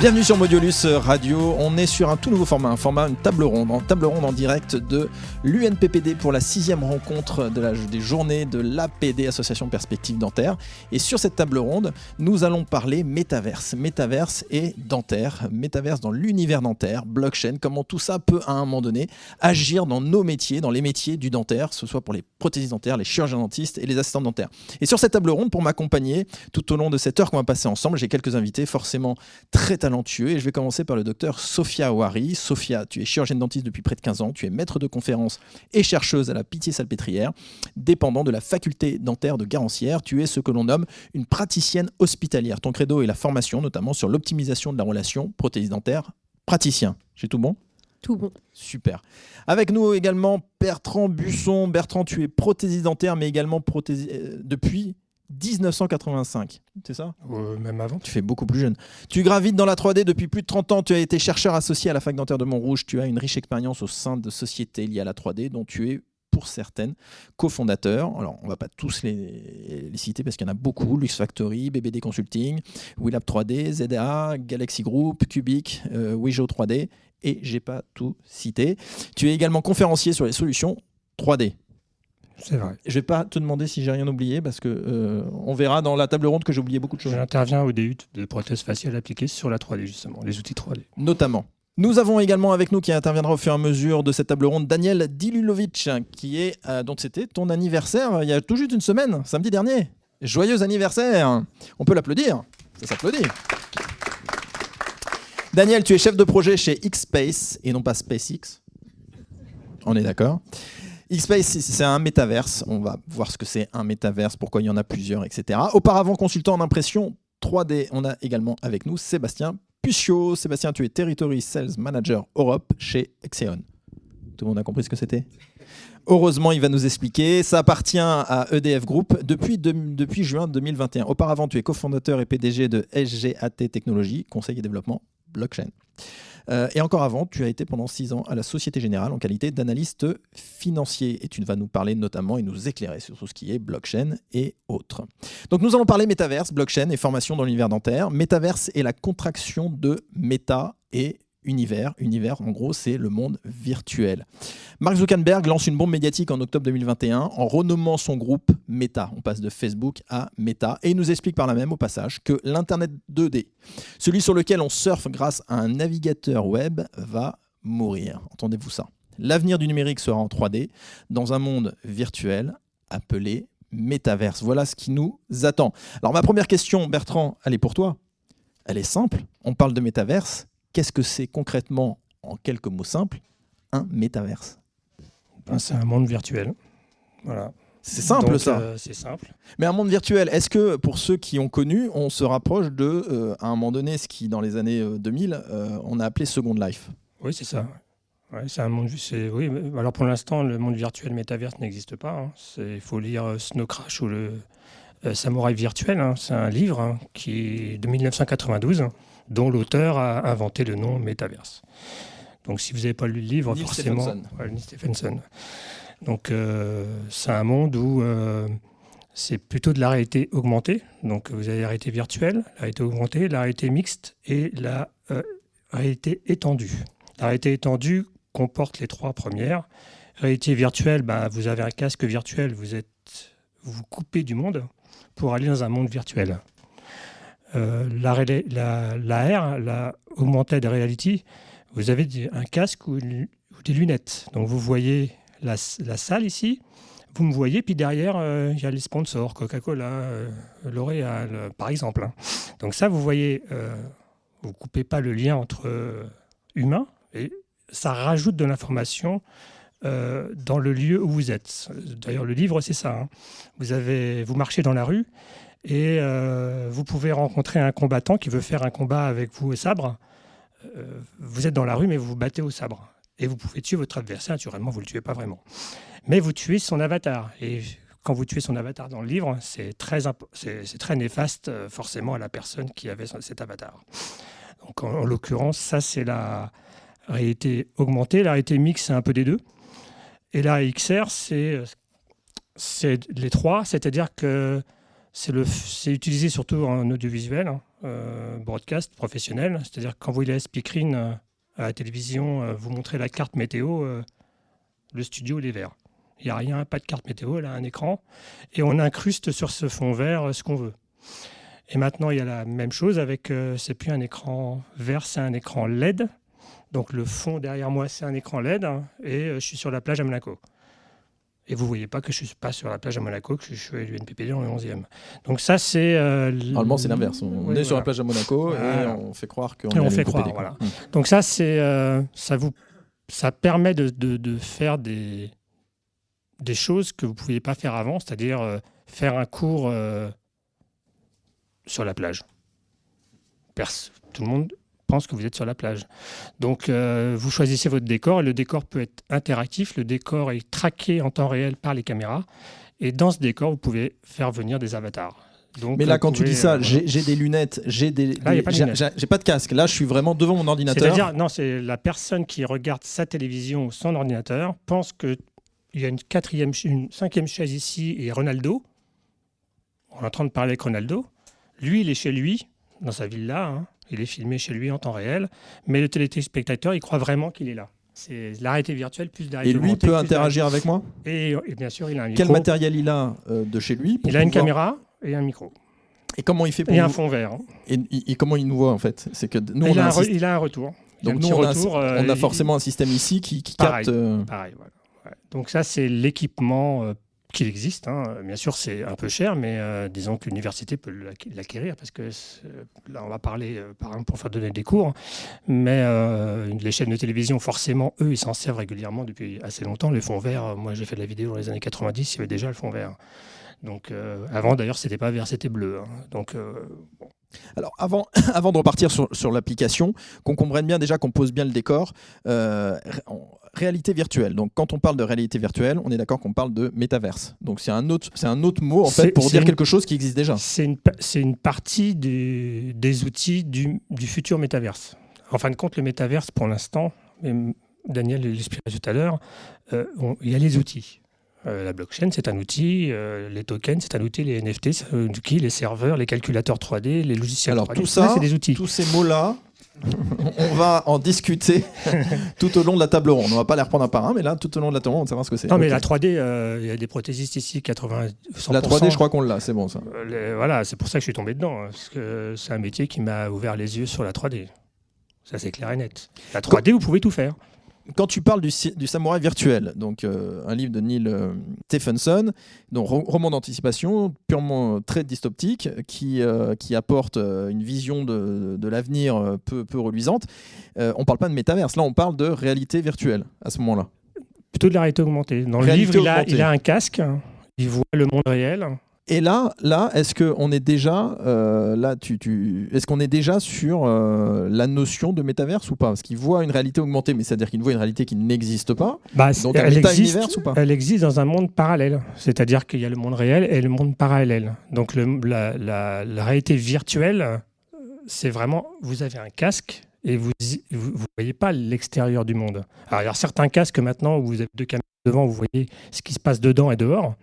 Bienvenue sur Modiolus Radio, on est sur un tout nouveau format, une table ronde en direct de l'UNPPD pour la 6e rencontre des journées de l'APD, Association Perspective Dentaire. Et sur cette table ronde, nous allons parler métaverse et dentaire, métaverse dans l'univers dentaire, blockchain, comment tout ça peut à un moment donné agir dans nos métiers, dans les métiers du dentaire, que ce soit pour les prothésistes dentaires, les chirurgiens dentistes et les assistants dentaires. Et sur cette table ronde, pour m'accompagner tout au long de cette heure qu'on va passer ensemble, j'ai quelques invités forcément très talentueux et je vais commencer par le docteur Sophia Ouari. Sophia, tu es chirurgienne dentiste depuis près de 15 ans, tu es maître de conférences et chercheuse à la Pitié-Salpêtrière, dépendant de la faculté dentaire de Garancières. Tu es ce que l'on nomme une praticienne hospitalière. Ton credo est la formation, notamment sur l'optimisation de la relation prothésiste dentaire-praticien. J'ai tout bon ? Tout bon. Super. Avec nous également Bertrand Busson. Bertrand, tu es prothésiste dentaire, mais également depuis 1985, c'est ça ? Même avant. Tu fais beaucoup plus jeune. Tu gravites dans la 3D depuis plus de 30 ans. Tu as été chercheur associé à la fac dentaire de Montrouge. Tu as une riche expérience au sein de sociétés liées à la 3D, dont tu es, pour certaines, cofondateur. Alors, on ne va pas tous les citer parce qu'il y en a beaucoup. Lux Factory, BBD Consulting, Willab 3D, ZA, Galaxy Group, Cubic, Wijo 3D, et j'ai pas tout cité. Tu es également conférencier sur les solutions 3D. C'est vrai. Je ne vais pas te demander si j'ai rien oublié parce que on verra dans la table ronde que j'ai oublié beaucoup de choses. J'interviens au DU de prothèses faciales appliquées sur la 3D justement, les outils 3D. Notamment. Nous avons également avec nous, qui interviendra au fur et à mesure de cette table ronde, Daniel Dilulovic, qui est donc c'était ton anniversaire il y a tout juste une semaine, samedi dernier. Joyeux anniversaire. On peut l'applaudir. Ça s'applaudit. Daniel, tu es chef de projet chez X-Space et non pas SpaceX. On est d'accord ? X-Space, c'est un métaverse. On va voir ce que c'est un métaverse, pourquoi il y en a plusieurs, etc. Auparavant, consultant en impression 3D, on a également avec nous Sébastien Puccio. Sébastien, tu es Territory Sales Manager Europe chez Exeon. Tout le monde a compris ce que c'était ? Heureusement, il va nous expliquer. Ça appartient à EDF Group depuis juin 2021. Auparavant, tu es cofondateur et PDG de SGAT Technologies, conseil et développement blockchain. Et encore avant, tu as été pendant 6 ans à la Société Générale en qualité d'analyste financier. Et tu vas nous parler notamment et nous éclairer sur tout ce qui est blockchain et autres. Donc nous allons parler métaverse, blockchain et formation dans l'univers dentaire. Métaverse est la contraction de méta et univers. Univers, en gros, c'est le monde virtuel. Mark Zuckerberg lance une bombe médiatique en octobre 2021 en renommant son groupe Meta. On passe de Facebook à Meta et il nous explique par là même au passage que l'Internet 2D, celui sur lequel on surfe grâce à un navigateur web, va mourir. Entendez-vous ça ? L'avenir du numérique sera en 3D dans un monde virtuel appelé Métaverse. Voilà ce qui nous attend. Alors ma première question, Bertrand, elle est pour toi. Elle est simple. On parle de Métaverse. Qu'est-ce que c'est concrètement, en quelques mots simples, un métaverse ? C'est un monde virtuel. Voilà. C'est simple. Donc, ça. C'est simple. Mais un monde virtuel, est-ce que pour ceux qui ont connu, on se rapproche de, à un moment donné, ce qui dans les années 2000, on a appelé Second Life ? Oui, c'est ça. Ouais, c'est un monde. Oui. Alors pour l'instant, le monde virtuel métaverse n'existe pas. Il faut lire Snow Crash ou le Samouraï virtuel. C'est un livre qui est de 1992. Dont l'auteur a inventé le nom Métaverse. Donc si vous n'avez pas lu le livre, Neil forcément... Stephenson. Neil Stephenson. Donc c'est un monde où c'est plutôt de la réalité augmentée. Donc vous avez la réalité virtuelle, la réalité augmentée, la réalité mixte et la réalité étendue. La réalité étendue comporte les 3 premières. Réalité virtuelle, vous avez un casque virtuel, vous vous coupez du monde pour aller dans un monde virtuel. La AR, la Augmented Reality, vous avez un casque ou des lunettes. Donc vous voyez la salle ici, vous me voyez, puis derrière, il y a les sponsors, Coca-Cola, L'Oréal, par exemple. Donc ça, vous voyez, vous ne coupez pas le lien entre humains, et ça rajoute de l'information dans le lieu où vous êtes. D'ailleurs, le livre, c'est ça. Vous marchez dans la rue, et vous pouvez rencontrer un combattant qui veut faire un combat avec vous au sabre. Vous êtes dans la rue, mais vous vous battez au sabre. Et vous pouvez tuer votre adversaire, naturellement, vous ne le tuez pas vraiment. Mais vous tuez son avatar. Et quand vous tuez son avatar dans le livre, c'est très néfaste, forcément, à la personne qui avait cet avatar. Donc, en l'occurrence, ça, c'est la réalité augmentée. La réalité mixte, c'est un peu des deux. Et la XR, c'est les 3, c'est-à-dire que c'est utilisé surtout en audiovisuel, broadcast professionnel. C'est-à-dire que quand vous voyez la speakerine à la télévision, vous montrez la carte météo, le studio il est vert. Il n'y a rien, pas de carte météo, elle a un écran. Et on incruste sur ce fond vert ce qu'on veut. Et maintenant, il y a la même chose avec, c'est plus un écran vert, c'est un écran LED. Donc le fond derrière moi, c'est un écran LED et je suis sur la plage à Monaco. Et vous ne voyez pas que je ne suis pas sur la plage à Monaco, que je suis à l'UNPPD dans le 11e. Donc ça, c'est... Normalement, c'est l'inverse. On est sur la plage à Monaco et on fait croire qu'on est à l'UNPPD. Voilà. Donc ça, ça permet de faire des choses que vous ne pouviez pas faire avant, c'est-à-dire faire un cours sur la plage. Tout le monde pense que vous êtes sur la plage. Donc, vous choisissez votre décor et le décor peut être interactif. Le décor est traqué en temps réel par les caméras. Et dans ce décor, vous pouvez faire venir des avatars. Donc, mais là, quand tu dis ça, j'ai des lunettes, j'ai pas de casque. Là, je suis vraiment devant mon ordinateur. C'est-à-dire, non, c'est la personne qui regarde sa télévision ou son ordinateur pense qu'il y a une cinquième chaise ici et Ronaldo. On est en train de parler avec Ronaldo. Lui, il est chez lui, dans sa villa. Il est filmé chez lui en temps réel. Mais le téléspectateur, il croit vraiment qu'il est là. C'est la réalité virtuelle plus la réalité augmentée. Et lui peut interagir avec moi ? Et bien sûr, il a un micro. Quel matériel il a de chez lui pour Il a une caméra et un micro. Et comment il fait pour un fond vert. Et comment il nous voit en fait ? C'est que nous, il a un retour. Donc nous, on a forcément un système ici qui pareil, capte... Pareil, voilà. Ouais. Donc ça, c'est l'équipement qu'il existe. Bien sûr, c'est un peu cher, mais disons que l'université peut l'acquérir parce que là, on va parler, par exemple, pour faire donner des cours. Mais les chaînes de télévision, forcément, eux, ils s'en servent régulièrement depuis assez longtemps. Les fonds verts, moi, j'ai fait de la vidéo dans les années 90, il y avait déjà le fond vert. Donc, avant, d'ailleurs, c'était pas vert, c'était bleu. Donc, bon. Alors, avant de repartir sur l'application, qu'on comprenne bien déjà, qu'on pose bien le décor, réalité virtuelle. Donc, quand on parle de réalité virtuelle, on est d'accord qu'on parle de métaverse. Donc, c'est un autre mot en fait pour dire quelque chose qui existe déjà. C'est une partie des outils du futur métaverse. En fin de compte, le métaverse, pour l'instant, Daniel l'expliquait tout à l'heure, il y a les outils. La blockchain, c'est un outil, les tokens, c'est un outil, les NFT, c'est un outil, les serveurs, les calculateurs 3D, les logiciels 3D. Tout ça, c'est des outils. Tous ces mots-là, on va en discuter tout au long de la table ronde. On ne va pas les reprendre un par un, mais là, tout au long de la table ronde, on va savoir ce que c'est. Non, mais la 3D, il y a des prothésistes ici, 100%. La 3D, je crois qu'on l'a, c'est bon ça. Voilà, c'est pour ça que je suis tombé dedans, parce que c'est un métier qui m'a ouvert les yeux sur la 3D. Ça, c'est clair et net. La 3D, vous pouvez tout faire. Quand tu parles du samouraï virtuel, donc un livre de Neil Stephenson, donc roman d'anticipation purement très dystoptique, qui apporte une vision de l'avenir peu reluisante, on ne parle pas de métaverse, là on parle de réalité virtuelle à ce moment-là. Plutôt de la réalité augmentée. Dans le livre, il a un casque, il voit le monde réel. Et là, est-ce qu'on est déjà, est-ce qu'on est déjà sur la notion de métaverse ou pas ? Parce qu'il voit une réalité augmentée, mais c'est-à-dire qu'il voit une réalité qui n'existe pas. Donc un méta-univers ou pas ? Elle existe dans un monde parallèle. C'est-à-dire qu'il y a le monde réel et le monde parallèle. Donc la réalité virtuelle, c'est vraiment, vous avez un casque et vous voyez pas l'extérieur du monde. Alors il y a certains casques maintenant où vous avez deux caméras devant, vous voyez ce qui se passe dedans et dehors.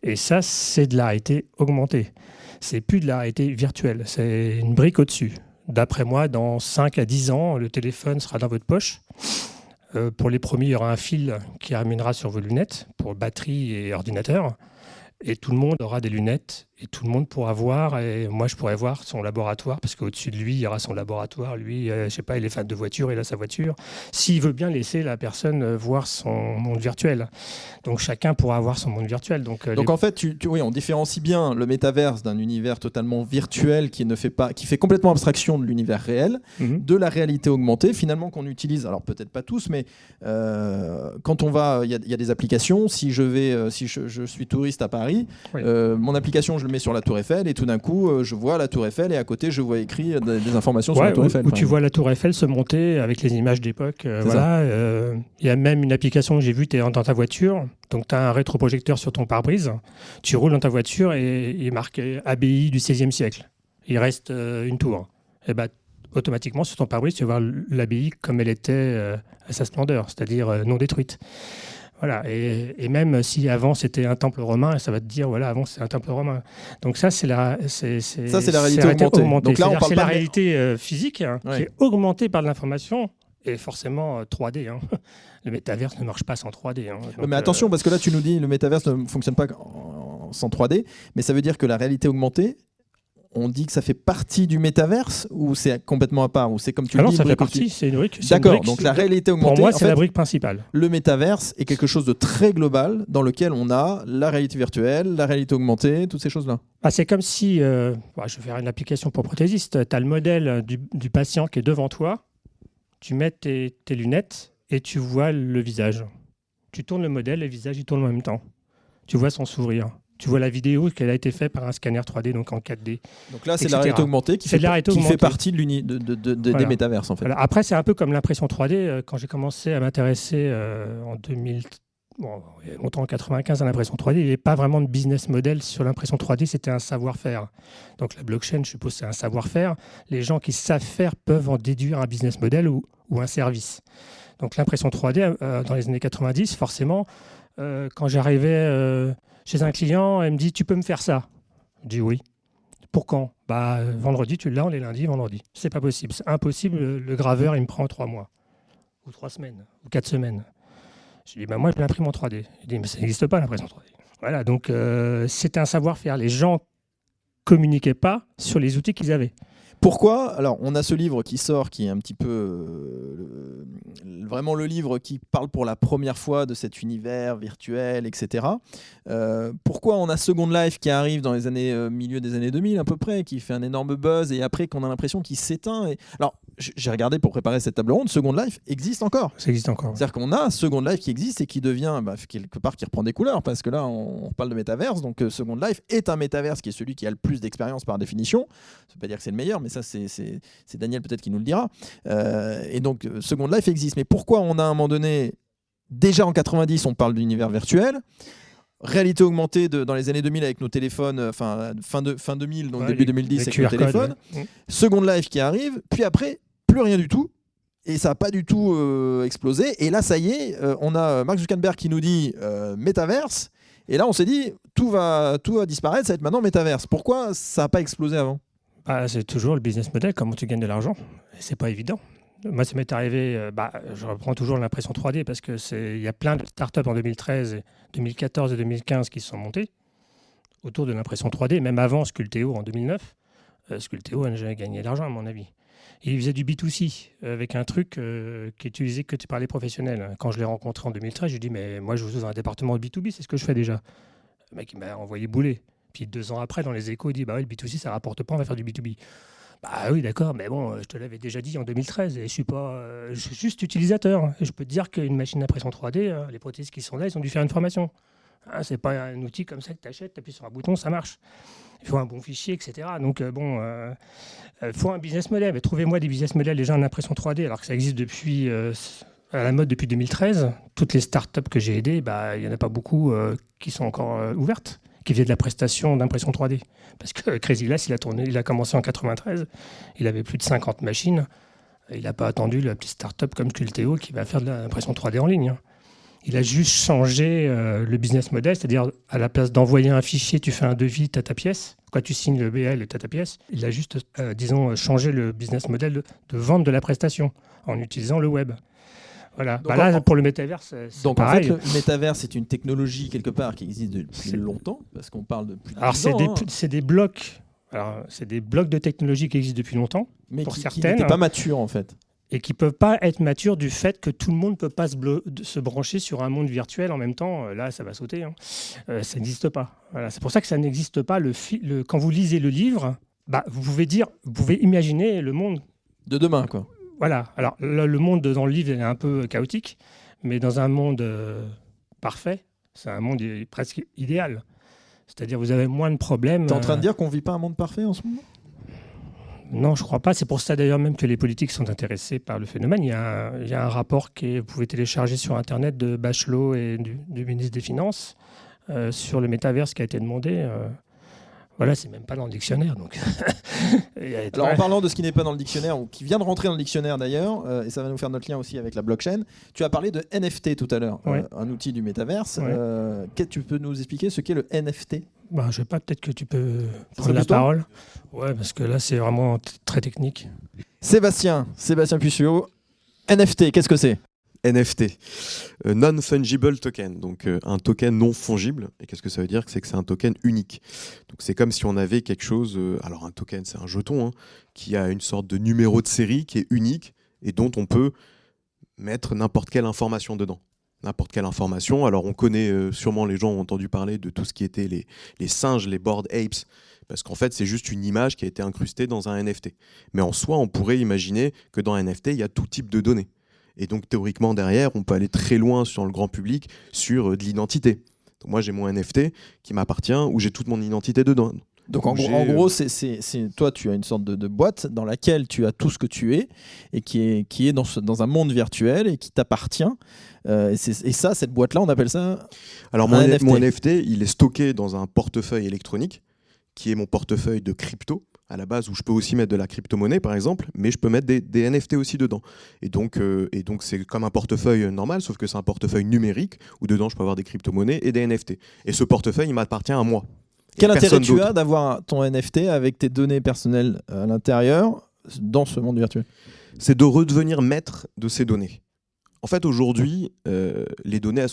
Et ça, c'est de la réalité augmentée. C'est plus de la réalité virtuelle. C'est une brique au-dessus. D'après moi, dans 5 à 10 ans, le téléphone sera dans votre poche. Pour les premiers, il y aura un fil qui ramènera sur vos lunettes pour batterie et ordinateur. Et tout le monde aura des lunettes et tout le monde pourra voir. Et moi, je pourrais voir son laboratoire parce qu'au-dessus de lui, il y aura son laboratoire. Lui, je sais pas, il est fan de voiture, il a sa voiture. S'il veut bien laisser la personne voir son monde virtuel. Donc, chacun pourra avoir son monde virtuel. Donc en fait, oui, on différencie bien le métaverse d'un univers totalement virtuel qui fait complètement abstraction de l'univers réel, de la réalité augmentée, finalement, qu'on utilise. Alors, peut-être pas tous, mais quand on va, il y a des applications. Si je suis touriste à Paris, oui. Mon application, je le mets sur la Tour Eiffel et tout d'un coup, je vois la Tour Eiffel et à côté, je vois écrit des informations sur la Tour Eiffel. Où tu vois la Tour Eiffel se monter avec les images d'époque. Il y a même une application que j'ai vue, tu es dans ta voiture, donc tu as un rétroprojecteur sur ton pare-brise, tu roules dans ta voiture et il est marqué abbaye du XVIe siècle. Il reste une tour. Et automatiquement, sur ton pare-brise, tu vas voir l'abbaye comme elle était à sa splendeur, c'est-à-dire non détruite. Voilà, et même si avant c'était un temple romain, ça va te dire, voilà, avant c'est un temple romain. Donc ça, c'est la réalité augmentée. Donc là, on parle c'est pas la de- réalité physique hein, Ouais. qui est augmentée par de l'information et forcément 3D. Hein. Le métaverse ne marche pas sans 3D. Hein. Donc, Mais attention, parce que là, tu nous dis le métaverse ne fonctionne pas sans 3D, mais ça veut dire que la réalité augmentée, on dit que ça fait partie du métaverse ou c'est complètement à part ou c'est comme tu le alors dis, ça une fait brique partie, c'est une brique. c'est une D'accord, brique, donc la réalité augmentée, pour moi, en c'est fait, la brique principale. le métaverse est quelque chose de très global dans lequel on a la réalité virtuelle, la réalité augmentée, toutes ces choses-là. Ah, c'est comme si, je vais faire une application pour prothésiste, tu as le modèle du patient qui est devant toi, tu mets tes lunettes et tu vois le visage. Tu tournes le modèle et le visage il tourne en même temps. Tu vois son sourire. Tu vois la vidéo qu'elle a été faite par un scanner 3D, donc en 4D. Donc là, c'est de la etc. réalité augmentée qui C'est de la réalité augmentée. fait partie des Voilà. métaverses en fait. Voilà. Après, c'est un peu comme l'impression 3D. Quand j'ai commencé à m'intéresser en 2000, il y a longtemps, en 95, à l'impression 3D, il n'y avait pas vraiment de business model sur l'impression 3D, c'était un savoir-faire. Donc la blockchain, je suppose, c'est un savoir-faire. Les gens qui savent faire peuvent en déduire un business model ou un service. Donc l'impression 3D, dans les années 90, forcément, quand j'arrivais chez un client, elle me dit « Tu peux me faire ça ?» Je dis « Oui ». Pour quand ? Vendredi, tu l'as, on est lundi, vendredi. C'est pas possible. C'est impossible. Le graveur, il me prend 3 mois, ou 3 semaines, ou 4 semaines. Je dis, moi, je l'imprime en 3D. Il dit, mais ça n'existe pas, l'impression 3D. Voilà, donc c'était un savoir-faire. Les gens communiquaient pas sur les outils qu'ils avaient. Pourquoi ? Alors, on a ce livre qui sort, qui est un petit peu vraiment le livre qui parle pour la première fois de cet univers virtuel, etc. Pourquoi on a Second Life qui arrive dans les années milieu des années 2000 à peu près, qui fait un énorme buzz et après qu'on a l'impression qu'il s'éteint. Alors, j'ai regardé pour préparer cette table ronde, Second Life existe encore. Ça existe encore. C'est-à-dire qu'on a Second Life qui existe et qui devient quelque part qui reprend des couleurs parce que là on parle de métaverse, donc Second Life est un métaverse qui est celui qui a le plus d'expérience par définition. Ça veut pas dire que c'est le meilleur, mais ça c'est Daniel peut-être qui nous le dira. Et donc Second Life existe. Mais pourquoi on a à un moment donné, déjà en 90 on parle d'univers virtuel, réalité augmentée dans les années 2000 avec nos téléphones, fin 2000, donc début 2010 avec nos téléphones, Second Life qui arrive, puis après plus rien du tout. Et ça n'a pas du tout explosé. Et là, ça y est, on a Mark Zuckerberg qui nous dit métaverse. Et là, on s'est dit, tout va disparaître, ça va être maintenant métaverse. Pourquoi ça n'a pas explosé avant ? C'est toujours le business model, comment tu gagnes de l'argent. C'est pas évident. Moi, ça m'est arrivé, je reprends toujours l'impression 3D parce qu'il y a plein de startups en 2013, 2014 et 2015 qui se sont montées autour de l'impression 3D, même avant Sculteo en 2009. Sculteo n'a jamais gagné d'argent, à mon avis. Il faisait du B2C avec un truc qui est utilisé que par les professionnels. Quand je l'ai rencontré en 2013, je lui ai dit, mais moi, je suis dans un département de B2B, c'est ce que je fais déjà. Le mec, il m'a envoyé bouler. Puis 2 ans après, dans les échos, il dit, le B2C, ça ne rapporte pas, on va faire du B2B. Oui, d'accord, mais bon, je te l'avais déjà dit en 2013, et je suis juste utilisateur. Et je peux te dire qu'une machine d'impression 3D, les prothésistes qui sont là, ils ont dû faire une formation. C'est pas un outil comme ça que tu achètes, tu appuies sur un bouton, ça marche. Il faut un bon fichier, etc. Donc, il faut un business model. Mais trouvez-moi des business models déjà en impression 3D, alors que ça existe depuis, à la mode depuis 2013. Toutes les startups que j'ai aidées, il n'y en a pas beaucoup qui sont encore ouvertes, qui faisaient de la prestation d'impression 3D. Parce que Crazy Glass, il a commencé en 93, il avait plus de 50 machines. Il n'a pas attendu la petite startup comme Sculteo qui va faire de l'impression 3D en ligne. Il a juste changé le business model, c'est-à-dire à la place d'envoyer un fichier, tu fais un devis, tu as ta pièce. Quand tu signes le BL et tu as ta pièce, il a juste, changé le business model de vente de la prestation en utilisant le web. Voilà. Donc, là, pour le métaverse, c'est donc pareil. en fait, le métaverse, c'est une technologie quelque part qui existe depuis longtemps, parce qu'on parle de plus de 10 Alors, ans. c'est des blocs. Alors, c'est des blocs de technologie qui existent depuis longtemps, mais pour qui certaines, n'étaient pas matures en fait. Et qui ne peuvent pas être matures du fait que tout le monde ne peut pas se brancher sur un monde virtuel en même temps. Là, ça va sauter. Ça n'existe pas. Voilà. C'est pour ça que ça n'existe pas. Quand vous lisez le livre, vous pouvez imaginer le monde de demain, quoi. Voilà. Alors, le monde dans le livre est un peu chaotique, mais dans un monde parfait, c'est un monde presque idéal. C'est-à-dire vous avez moins de problèmes. Tu es en train de dire qu'on ne vit pas un monde parfait en ce moment ? Non, je ne crois pas. C'est pour ça d'ailleurs même que les politiques sont intéressés par le phénomène. Il y a un rapport que vous pouvez télécharger sur Internet de Bachelot et du ministre des Finances sur le métaverse qui a été demandé. Voilà, c'est même pas dans le dictionnaire. Donc. Alors en parlant de ce qui n'est pas dans le dictionnaire, ou qui vient de rentrer dans le dictionnaire d'ailleurs, et ça va nous faire notre lien aussi avec la blockchain, tu as parlé de NFT tout à l'heure, un outil du métaverse. Tu peux nous expliquer ce qu'est le NFT ? Je sais pas, peut-être que tu peux prendre la parole. Ouais, parce que là c'est vraiment très technique. Sébastien Puccio, NFT, qu'est-ce que c'est ? NFT, non-fungible token, donc un token non fongible. Et qu'est-ce que ça veut dire ? C'est que c'est un token unique. Donc c'est comme si on avait quelque chose, alors un token c'est un jeton, qui a une sorte de numéro de série qui est unique et dont on peut mettre n'importe quelle information dedans. N'importe quelle information. Alors on connaît sûrement, les gens ont entendu parler de tout ce qui était les singes, les bored apes, parce qu'en fait c'est juste une image qui a été incrustée dans un NFT. Mais en soi on pourrait imaginer que dans un NFT il y a tout type de données. Et donc théoriquement derrière, on peut aller très loin sur le grand public sur de l'identité. Donc moi j'ai mon NFT qui m'appartient où j'ai toute mon identité dedans. Donc en gros, toi tu as une sorte de boîte dans laquelle tu as tout ce que tu es et qui est dans un monde virtuel et qui t'appartient. Et ça, cette boîte-là, on appelle ça alors mon NFT, il est stocké dans un portefeuille électronique qui est mon portefeuille de crypto à la base, où je peux aussi mettre de la crypto-monnaie par exemple, mais je peux mettre des NFT aussi dedans. Et donc c'est comme un portefeuille normal, sauf que c'est un portefeuille numérique où dedans je peux avoir des crypto-monnaies et des NFT. Et ce portefeuille, il m'appartient à moi. Quel intérêt tu as d'avoir ton NFT avec tes données personnelles à l'intérieur dans ce monde virtuel ? C'est de redevenir maître de ces données. En fait, aujourd'hui, les données,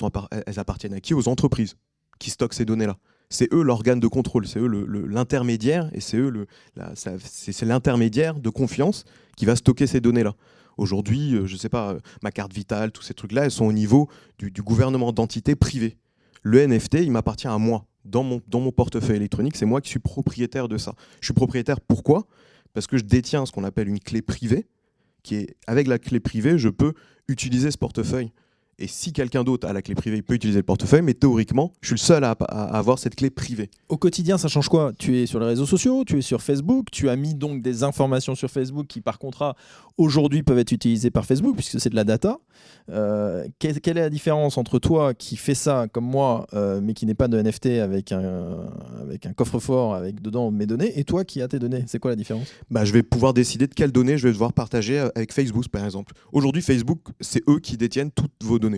elles appartiennent à qui ? Aux entreprises qui stockent ces données-là. C'est eux l'organe de contrôle, c'est eux l'intermédiaire, et c'est eux c'est l'intermédiaire de confiance qui va stocker ces données-là. Aujourd'hui, je ne sais pas, ma carte vitale, tous ces trucs-là, elles sont au niveau du gouvernement, d'entités privées. Le NFT, il m'appartient à moi. Dans mon portefeuille électronique, c'est moi qui suis propriétaire de ça. Je suis propriétaire, pourquoi ? Parce que je détiens ce qu'on appelle une clé privée, avec la clé privée, je peux utiliser ce portefeuille. Et si quelqu'un d'autre a la clé privée, il peut utiliser le portefeuille, mais théoriquement, je suis le seul à avoir cette clé privée. Au quotidien, ça change quoi ? Tu es sur les réseaux sociaux, tu es sur Facebook, tu as mis donc des informations sur Facebook qui, par contrat, aujourd'hui peuvent être utilisées par Facebook, puisque c'est de la data. Quelle est la différence entre toi qui fais ça comme moi, mais qui n'est pas de NFT avec un coffre-fort avec dedans mes données, et toi qui as tes données ? C'est quoi la différence ? Je vais pouvoir décider de quelles données je vais devoir partager avec Facebook, par exemple. Aujourd'hui, Facebook, c'est eux qui détiennent toutes vos données.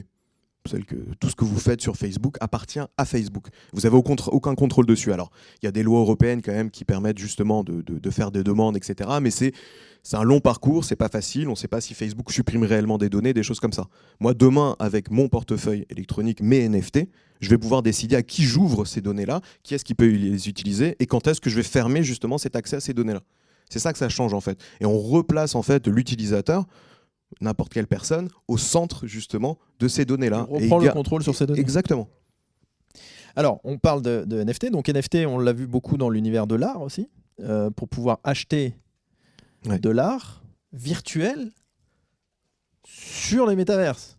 Tout ce que vous faites sur Facebook appartient à Facebook. Vous n'avez aucun contrôle dessus. Alors, il y a des lois européennes quand même qui permettent justement de faire des demandes, etc. Mais c'est un long parcours, c'est pas facile. On ne sait pas si Facebook supprime réellement des données, des choses comme ça. Moi, demain, avec mon portefeuille électronique, mes NFT, je vais pouvoir décider à qui j'ouvre ces données-là, qui est-ce qui peut les utiliser et quand est-ce que je vais fermer justement cet accès à ces données-là. C'est ça que ça change en fait. Et on replace en fait l'utilisateur, n'importe quelle personne, au centre justement de ces données-là. On reprend le contrôle sur ces données. Exactement. Alors, on parle de NFT. Donc NFT, on l'a vu beaucoup dans l'univers de l'art aussi, pour pouvoir acheter de l'art virtuel sur les métaverses.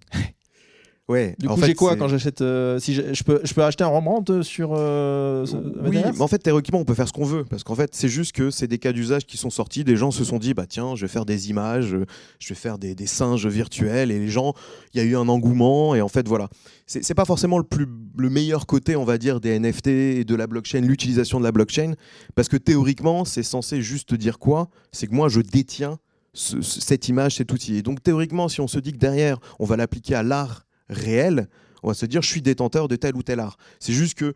Ouais. Du coup, j'ai quoi quand j'achète si je peux acheter un Rembrandt sur oui, mais en fait, théoriquement, on peut faire ce qu'on veut. Parce qu'en fait, c'est juste que c'est des cas d'usage qui sont sortis. Des gens se sont dit, tiens, je vais faire des images, je vais faire des singes virtuels. Et les gens, il y a eu un engouement. Et en fait, voilà. C'est pas forcément le meilleur côté, on va dire, des NFT et de la blockchain, l'utilisation de la blockchain. Parce que théoriquement, c'est censé juste dire quoi ? C'est que moi, je détiens cette image, cet outil. Et donc, théoriquement, si on se dit que derrière, on va l'appliquer à l'art réel, on va se dire je suis détenteur de tel ou tel art. C'est juste que,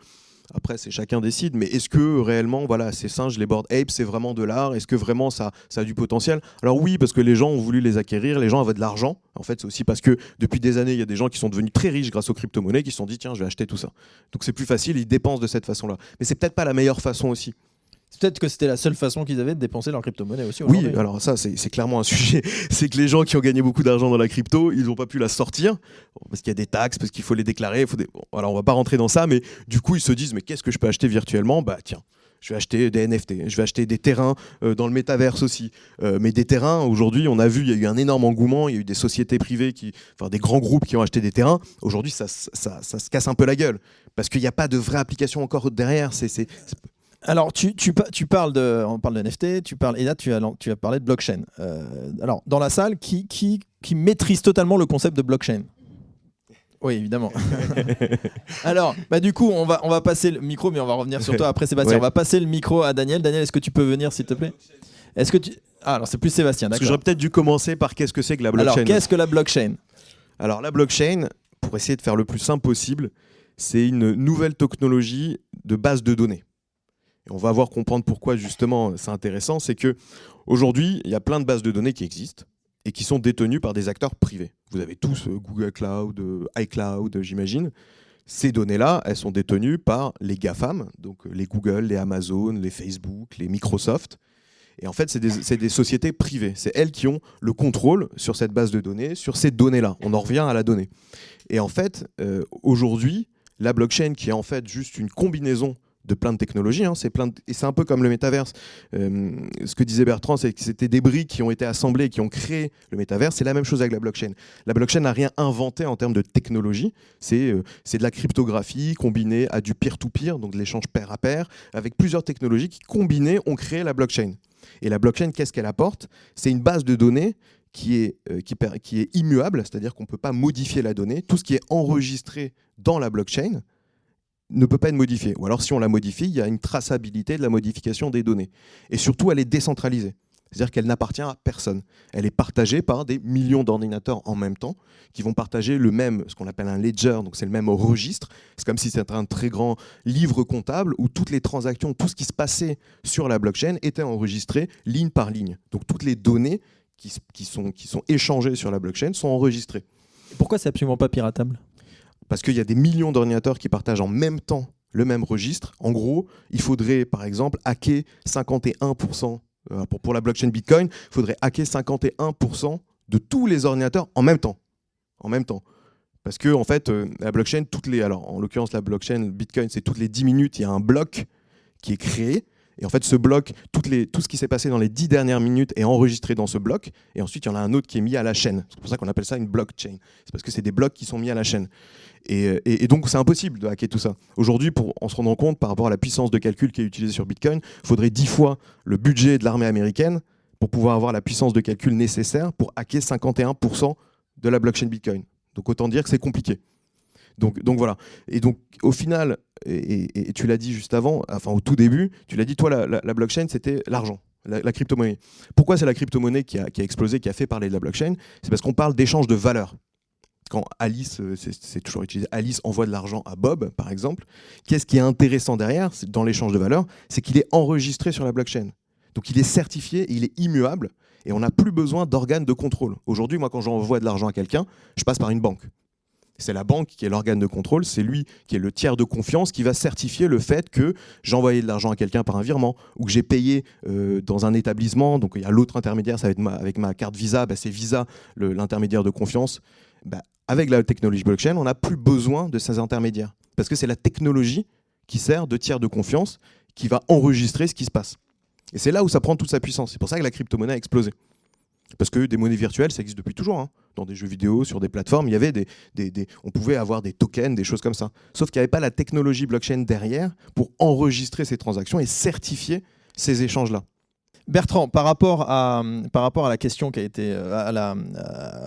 après c'est chacun décide, mais est-ce que réellement ces singes, les bored apes, c'est vraiment de l'art ? Est-ce que vraiment ça a du potentiel ? Alors oui, parce que les gens ont voulu les acquérir, les gens avaient de l'argent. En fait, c'est aussi parce que depuis des années, il y a des gens qui sont devenus très riches grâce aux crypto-monnaies qui se sont dit tiens, je vais acheter tout ça. Donc c'est plus facile, ils dépensent de cette façon-là. Mais c'est peut-être pas la meilleure façon aussi. C'est peut-être que c'était la seule façon qu'ils avaient de dépenser leur crypto-monnaie aussi aujourd'hui. Oui, alors ça, c'est clairement un sujet. C'est que les gens qui ont gagné beaucoup d'argent dans la crypto, ils n'ont pas pu la sortir, parce qu'il y a des taxes, parce qu'il faut les déclarer. Alors, on va pas rentrer dans ça, mais du coup, ils se disent, mais qu'est-ce que je peux acheter virtuellement ? Tiens, je vais acheter des NFT, je vais acheter des terrains dans le métaverse aussi. Mais des terrains, aujourd'hui, on a vu, il y a eu un énorme engouement, il y a eu des sociétés privées, des grands groupes qui ont acheté des terrains. Aujourd'hui, ça se casse un peu la gueule, parce qu'il n'y a pas de vraie application encore derrière. Alors, on parle de NFT, et là, tu as parlé de blockchain. Alors, dans la salle, qui maîtrise totalement le concept de blockchain ? Oui, évidemment. Alors, du coup, on va passer le micro, mais on va revenir sur toi après, Sébastien. On va passer le micro à Daniel. Daniel, est-ce que tu peux venir, s'il te plaît? Est-ce que tu... Ah, alors c'est plus Sébastien, Parce d'accord. que j'aurais peut-être dû commencer par qu'est-ce que c'est que la blockchain. Alors, qu'est-ce que la blockchain? Alors, la blockchain, pour essayer de faire le plus simple possible, c'est une nouvelle technologie de base de données. Et on va voir comprendre pourquoi, justement, c'est intéressant. C'est qu'aujourd'hui, il y a plein de bases de données qui existent et qui sont détenues par des acteurs privés. Vous avez tous Google Cloud, iCloud, j'imagine. Ces données-là, elles sont détenues par les GAFAM, donc les Google, les Amazon, les Facebook, les Microsoft. Et en fait, c'est des sociétés privées. C'est elles qui ont le contrôle sur cette base de données, sur ces données-là. On en revient à la donnée. Et en fait, aujourd'hui, la blockchain, qui est en fait juste une combinaison de plein de technologies, hein, et c'est un peu comme le métaverse. Ce que disait Bertrand, c'est que c'était des briques qui ont été assemblées, qui ont créé le métaverse. C'est la même chose avec la blockchain. La blockchain n'a rien inventé en termes de technologie. C'est de la cryptographie combinée à du peer-to-peer, donc de l'échange pair à pair, avec plusieurs technologies qui, combinées, ont créé la blockchain. Et la blockchain, qu'est-ce qu'elle apporte? C'est une base de données qui est immuable, c'est-à-dire qu'on ne peut pas modifier la donnée. Tout ce qui est enregistré dans la blockchain ne peut pas être modifié. Ou alors, si on la modifie, il y a une traçabilité de la modification des données. Et surtout, elle est décentralisée. C'est-à-dire qu'elle n'appartient à personne. Elle est partagée par des millions d'ordinateurs en même temps qui vont partager ce qu'on appelle un ledger, donc c'est le même registre. C'est comme si c'était un très grand livre comptable où toutes les transactions, tout ce qui se passait sur la blockchain était enregistré ligne par ligne. Donc toutes les données qui sont échangées sur la blockchain sont enregistrées. Pourquoi c'est absolument pas piratable? Parce qu'il y a des millions d'ordinateurs qui partagent en même temps le même registre. En gros, il faudrait par exemple hacker 51%. Pour la blockchain Bitcoin, il faudrait hacker 51% de tous les ordinateurs en même temps. Parce que en fait, la blockchain, alors en l'occurrence la blockchain Bitcoin, c'est toutes les 10 minutes, il y a un bloc qui est créé. Et en fait, ce bloc, tout ce qui s'est passé dans les 10 dernières minutes est enregistré dans ce bloc. Et ensuite, il y en a un autre qui est mis à la chaîne. C'est pour ça qu'on appelle ça une blockchain. C'est parce que c'est des blocs qui sont mis à la chaîne. Et donc, c'est impossible de hacker tout ça. Aujourd'hui, on se rend compte par rapport à la puissance de calcul qui est utilisée sur Bitcoin, il faudrait 10 fois le budget de l'armée américaine pour pouvoir avoir la puissance de calcul nécessaire pour hacker 51% de la blockchain Bitcoin. Donc, autant dire que c'est compliqué. Donc voilà. Et donc, au final, et tu l'as dit juste avant, enfin au tout début, tu l'as dit, toi, la blockchain, c'était l'argent, la crypto-monnaie. Pourquoi c'est la crypto-monnaie qui a explosé, qui a fait parler de la blockchain? C'est parce qu'on parle d'échange de valeur. Quand Alice, c'est toujours utilisé, Alice envoie de l'argent à Bob, par exemple, qu'est-ce qui est intéressant derrière, dans l'échange de valeur? C'est qu'il est enregistré sur la blockchain. Donc il est certifié, il est immuable, et on n'a plus besoin d'organes de contrôle. Aujourd'hui, moi, quand j'envoie de l'argent à quelqu'un, je passe par une banque. C'est la banque qui est l'organe de contrôle, c'est lui qui est le tiers de confiance qui va certifier le fait que j'ai envoyé de l'argent à quelqu'un par un virement ou que j'ai payé dans un établissement. Donc il y a l'autre intermédiaire, ça va être avec ma carte Visa, c'est Visa l'intermédiaire de confiance. Avec la technologie blockchain, on n'a plus besoin de ces intermédiaires parce que c'est la technologie qui sert de tiers de confiance qui va enregistrer ce qui se passe. Et c'est là où ça prend toute sa puissance. C'est pour ça que la crypto-monnaie a explosé. Parce que des monnaies virtuelles, ça existe depuis toujours. Hein. Dans des jeux vidéo, sur des plateformes, il y avait on pouvait avoir des tokens, des choses comme ça. Sauf qu'il n'y avait pas la technologie blockchain derrière pour enregistrer ces transactions et certifier ces échanges-là. Bertrand, par rapport à la question qui a été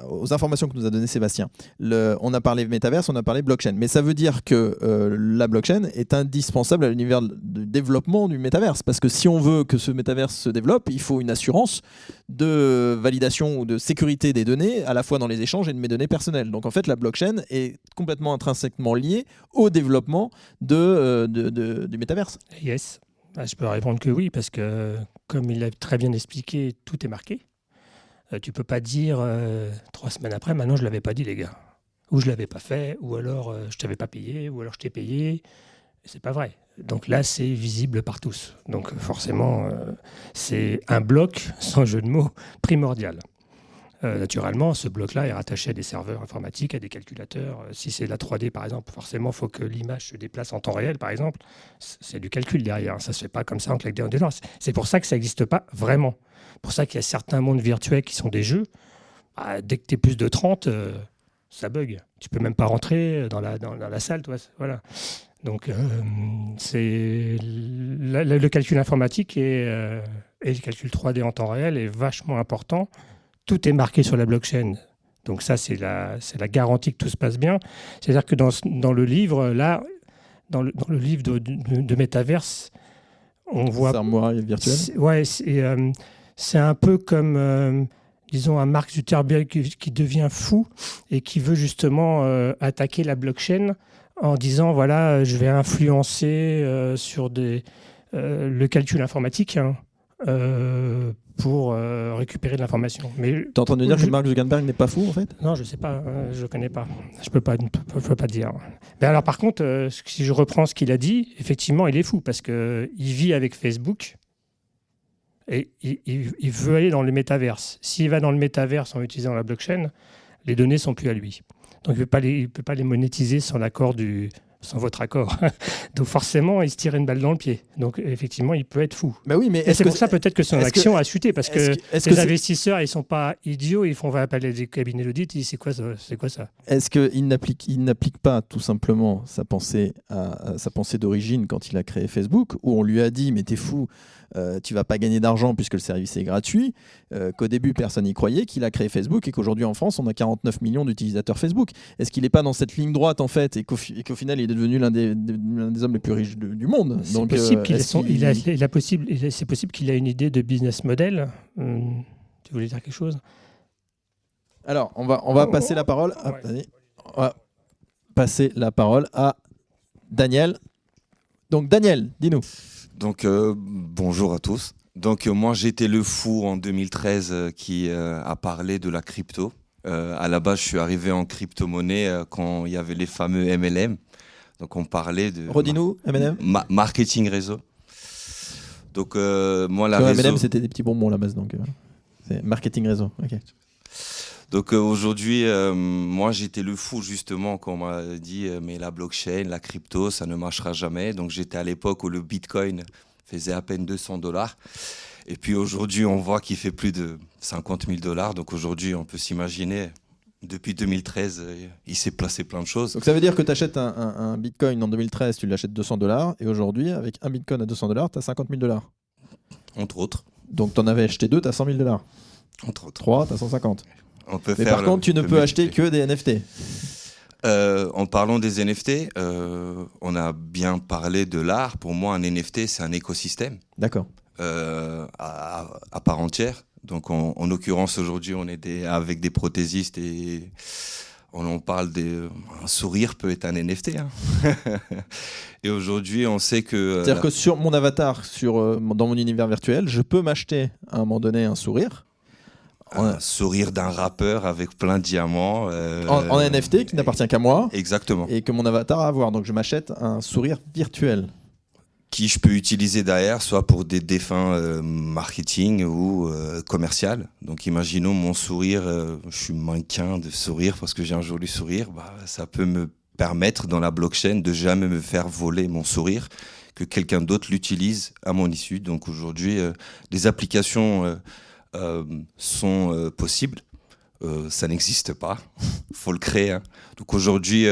aux informations que nous a donné Sébastien, on a parlé métaverse, on a parlé blockchain, mais ça veut dire que la blockchain est indispensable à l'univers de développement du métaverse, parce que si on veut que ce métaverse se développe, il faut une assurance de validation ou de sécurité des données, à la fois dans les échanges et de mes données personnelles. Donc en fait, la blockchain est complètement intrinsèquement liée au développement du métaverse. Yes. Je peux répondre que oui, parce que, comme il l'a très bien expliqué, tout est marqué. Tu ne peux pas dire 3 semaines après, maintenant je ne l'avais pas dit, les gars. Ou je ne l'avais pas fait, ou alors je ne t'avais pas payé, ou alors je t'ai payé. Ce n'est pas vrai. Donc là, c'est visible par tous. Donc forcément, c'est un bloc, sans jeu de mots, primordial. Naturellement, ce bloc-là est rattaché à des serveurs informatiques, à des calculateurs. Si c'est la 3D, par exemple, forcément, il faut que l'image se déplace en temps réel, par exemple. C'est du calcul derrière. Ça ne se fait pas comme ça en claque des doigts. C'est pour ça que ça n'existe pas vraiment. C'est pour ça qu'il y a certains mondes virtuels qui sont des jeux. Dès que tu es plus de 30, ça bug. Tu ne peux même pas rentrer dans la salle. Toi. Voilà. Donc, c'est le calcul informatique et le calcul 3D en temps réel est vachement important. Tout est marqué sur la blockchain Donc ça, c'est la garantie que tout se passe bien. C'est-à-dire que dans le livre, là, dans le livre de Métaverse, on voit... Armoire virtuelle. C'est un peu comme, disons, un Mark Zuckerberg qui devient fou et qui veut justement attaquer la blockchain en disant, voilà, je vais influencer sur le calcul informatique, hein, pour récupérer de l'information. Mais t'es en train de dire que Mark Zuckerberg n'est pas fou, en fait? Non, je sais pas, je connais pas. Je peux pas dire. Mais alors, par contre, si je reprends ce qu'il a dit, effectivement, il est fou parce que il vit avec Facebook et il veut aller dans le métaverse. S'il va dans le métaverse en utilisant la blockchain, les données sont plus à lui. Donc, il peut pas les monétiser sans votre accord. Donc forcément, il se tire une balle dans le pied. Donc effectivement, il peut être fou. Bah oui, mais et c'est pour ça peut-être que son action a chuté, parce que les investisseurs, ils sont pas idiots, ils font appel à des cabinets d'audit, ils disent c'est quoi ça? Est-ce qu'il n'applique pas tout simplement sa pensée d'origine quand il a créé Facebook, où on lui a dit mais t'es fou, tu vas pas gagner d'argent puisque le service est gratuit, qu'au début personne n'y croyait, qu'il a créé Facebook et qu'aujourd'hui en France on a 49 millions d'utilisateurs Facebook. Est-ce qu'il n'est pas dans cette ligne droite en fait et qu'au final il est devenu l'un des hommes les plus riches du monde? C'est possible c'est possible qu'il ait une idée de business model. Tu voulais dire quelque chose? Alors on va passer la parole. On va passer la parole à Daniel. Donc Daniel, dis-nous. Donc bonjour à tous. Donc moi j'étais le fou en 2013 qui a parlé de la crypto. À la base je suis arrivé en crypto-monnaie quand il y avait les fameux MLM. Donc on parlait de Redis-nous, MLM marketing réseau. Donc moi la réseau... MLM c'était des petits bonbons à la base, donc c'est marketing réseau. Ok. Donc aujourd'hui, moi j'étais le fou justement quand on m'a dit mais la blockchain, la crypto, ça ne marchera jamais. Donc j'étais à l'époque où le Bitcoin faisait à peine $200. Et puis aujourd'hui, on voit qu'il fait plus de $50,000. Donc aujourd'hui, on peut s'imaginer, depuis 2013, il s'est placé plein de choses. Donc ça veut dire que tu achètes un Bitcoin en 2013, tu l'achètes $200. Et aujourd'hui, avec un Bitcoin à $200, tu as $50,000. Entre autres. Donc tu en avais acheté 2, tu as $100,000. Entre autres. 3, tu as 150. Mais par contre, tu ne peux acheter que des NFT. En parlant des NFT, on a bien parlé de l'art. Pour moi, un NFT, c'est un écosystème. D'accord. À part entière. Donc, en l'occurrence, aujourd'hui, on est avec des prothésistes et on parle un sourire peut être un NFT. Hein. Et aujourd'hui, on sait que... C'est-à-dire que sur mon avatar, dans mon univers virtuel, je peux m'acheter à un moment donné un sourire. Un sourire d'un rappeur avec plein de diamants. En NFT qui n'appartient qu'à moi. Exactement. Et que mon avatar a à avoir. Donc je m'achète un sourire virtuel. Qui je peux utiliser derrière, soit pour des fins marketing ou commercial. Donc imaginons mon sourire, je suis mannequin de sourire parce que j'ai un joli sourire. Ça peut me permettre dans la blockchain de jamais me faire voler mon sourire, que quelqu'un d'autre l'utilise à mon issue. Donc aujourd'hui, des applications... sont possibles. Ça n'existe pas. Il faut le créer. Hein. Donc aujourd'hui,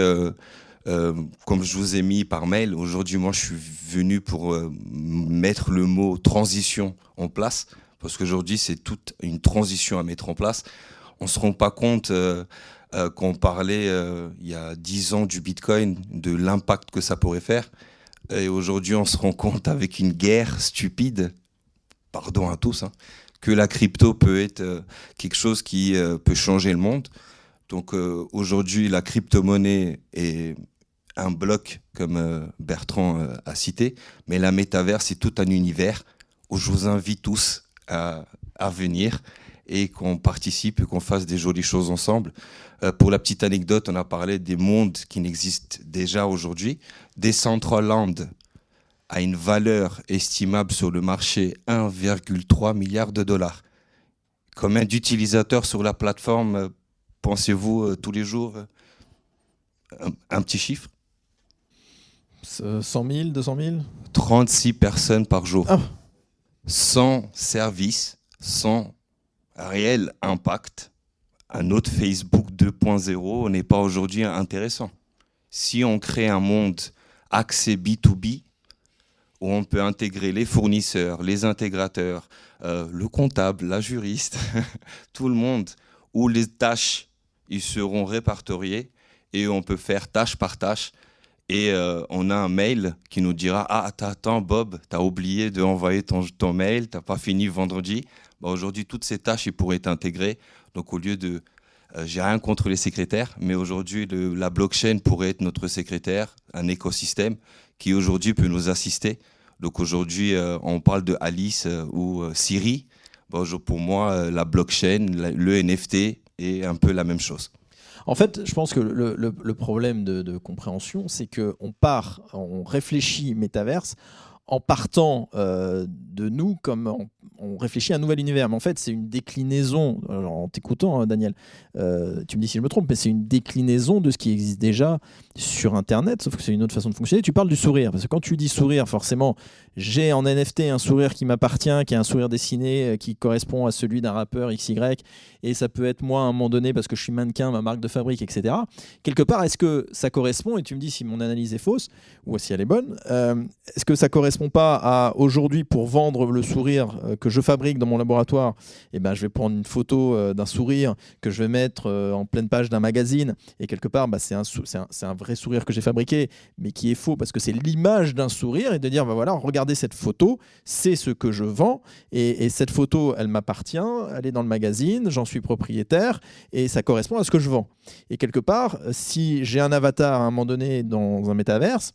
comme je vous ai mis par mail, aujourd'hui, moi, je suis venu pour mettre le mot transition en place. Parce qu'aujourd'hui, c'est toute une transition à mettre en place. On ne se rend pas compte, quand on parlait il y a 10 ans du Bitcoin, de l'impact que ça pourrait faire. Et aujourd'hui, on se rend compte avec une guerre stupide, pardon à tous, hein, que la crypto peut être quelque chose qui peut changer le monde. Donc aujourd'hui, la crypto-monnaie est un bloc, comme Bertrand a cité, mais la métavers, c'est tout un univers où je vous invite tous à venir et qu'on participe et qu'on fasse des jolies choses ensemble. Pour la petite anecdote, on a parlé des mondes qui n'existent déjà aujourd'hui. Decentraland a une valeur estimable sur le marché 1,3 milliard de dollars. Combien d'utilisateurs sur la plateforme pensez-vous tous les jours? Un petit chiffre? 100 000, 200 000? 36 personnes par jour. Ah. Sans service, sans réel impact. Un autre Facebook 2.0 n'est pas aujourd'hui intéressant. Si on crée un monde axé B2B, où on peut intégrer les fournisseurs, les intégrateurs, le comptable, la juriste, tout le monde, où les tâches ils seront répertoriés et on peut faire tâche par tâche. Et on a un mail qui nous dira « Ah, attends, Bob, tu as oublié d'envoyer ton mail, tu n'as pas fini vendredi. » Aujourd'hui, toutes ces tâches ils pourraient être intégrées. Donc, au lieu de... j'ai rien contre les secrétaires, mais aujourd'hui, la blockchain pourrait être notre secrétaire, un écosystème qui aujourd'hui peut nous assister. Donc aujourd'hui, on parle de Alice ou Siri. Pour moi, la blockchain, le NFT est un peu la même chose. En fait, je pense que le problème de compréhension, c'est on réfléchit métaverse en partant de nous comme on réfléchit à un nouvel univers. Mais en fait, c'est une déclinaison, alors, en t'écoutant, Daniel, tu me dis si je me trompe, mais c'est une déclinaison de ce qui existe déjà sur Internet, sauf que c'est une autre façon de fonctionner. Tu parles du sourire, parce que quand tu dis sourire, forcément, j'ai en NFT un sourire qui m'appartient, qui est un sourire dessiné, qui correspond à celui d'un rappeur XY, et ça peut être moi à un moment donné, parce que je suis mannequin, ma marque de fabrique, etc. Quelque part, est-ce que ça correspond, et tu me dis si mon analyse est fausse, ou si elle est bonne, est-ce que ça correspond pas à aujourd'hui, pour vendre le sourire que je fabrique dans mon laboratoire, je vais prendre une photo d'un sourire que je vais mettre en pleine page d'un magazine, et quelque part, c'est un vrai sourire que j'ai fabriqué, mais qui est faux, parce que c'est l'image d'un sourire, et de dire, voilà, regardez cette photo, c'est ce que je vends, et cette photo, elle m'appartient, elle est dans le magazine, j'en suis propriétaire, et ça correspond à ce que je vends. Et quelque part, si j'ai un avatar à un moment donné dans un métaverse,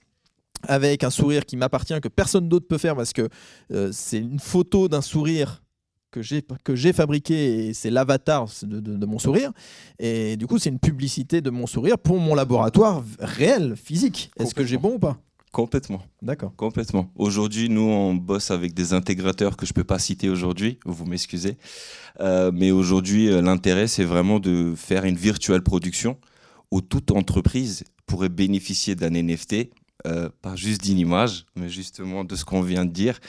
avec un sourire qui m'appartient, que personne d'autre peut faire, parce que c'est une photo d'un sourire que j'ai fabriqué, et c'est l'avatar de mon sourire, et du coup c'est une publicité de mon sourire pour mon laboratoire réel, physique. Est-ce que j'ai bon ou pas ? Complètement. D'accord. Complètement. Aujourd'hui, nous, on bosse avec des intégrateurs que je ne peux pas citer aujourd'hui, vous m'excusez. Mais aujourd'hui, l'intérêt, c'est vraiment de faire une virtual production où toute entreprise pourrait bénéficier d'un NFT, pas juste d'une image, mais justement de ce qu'on vient de dire,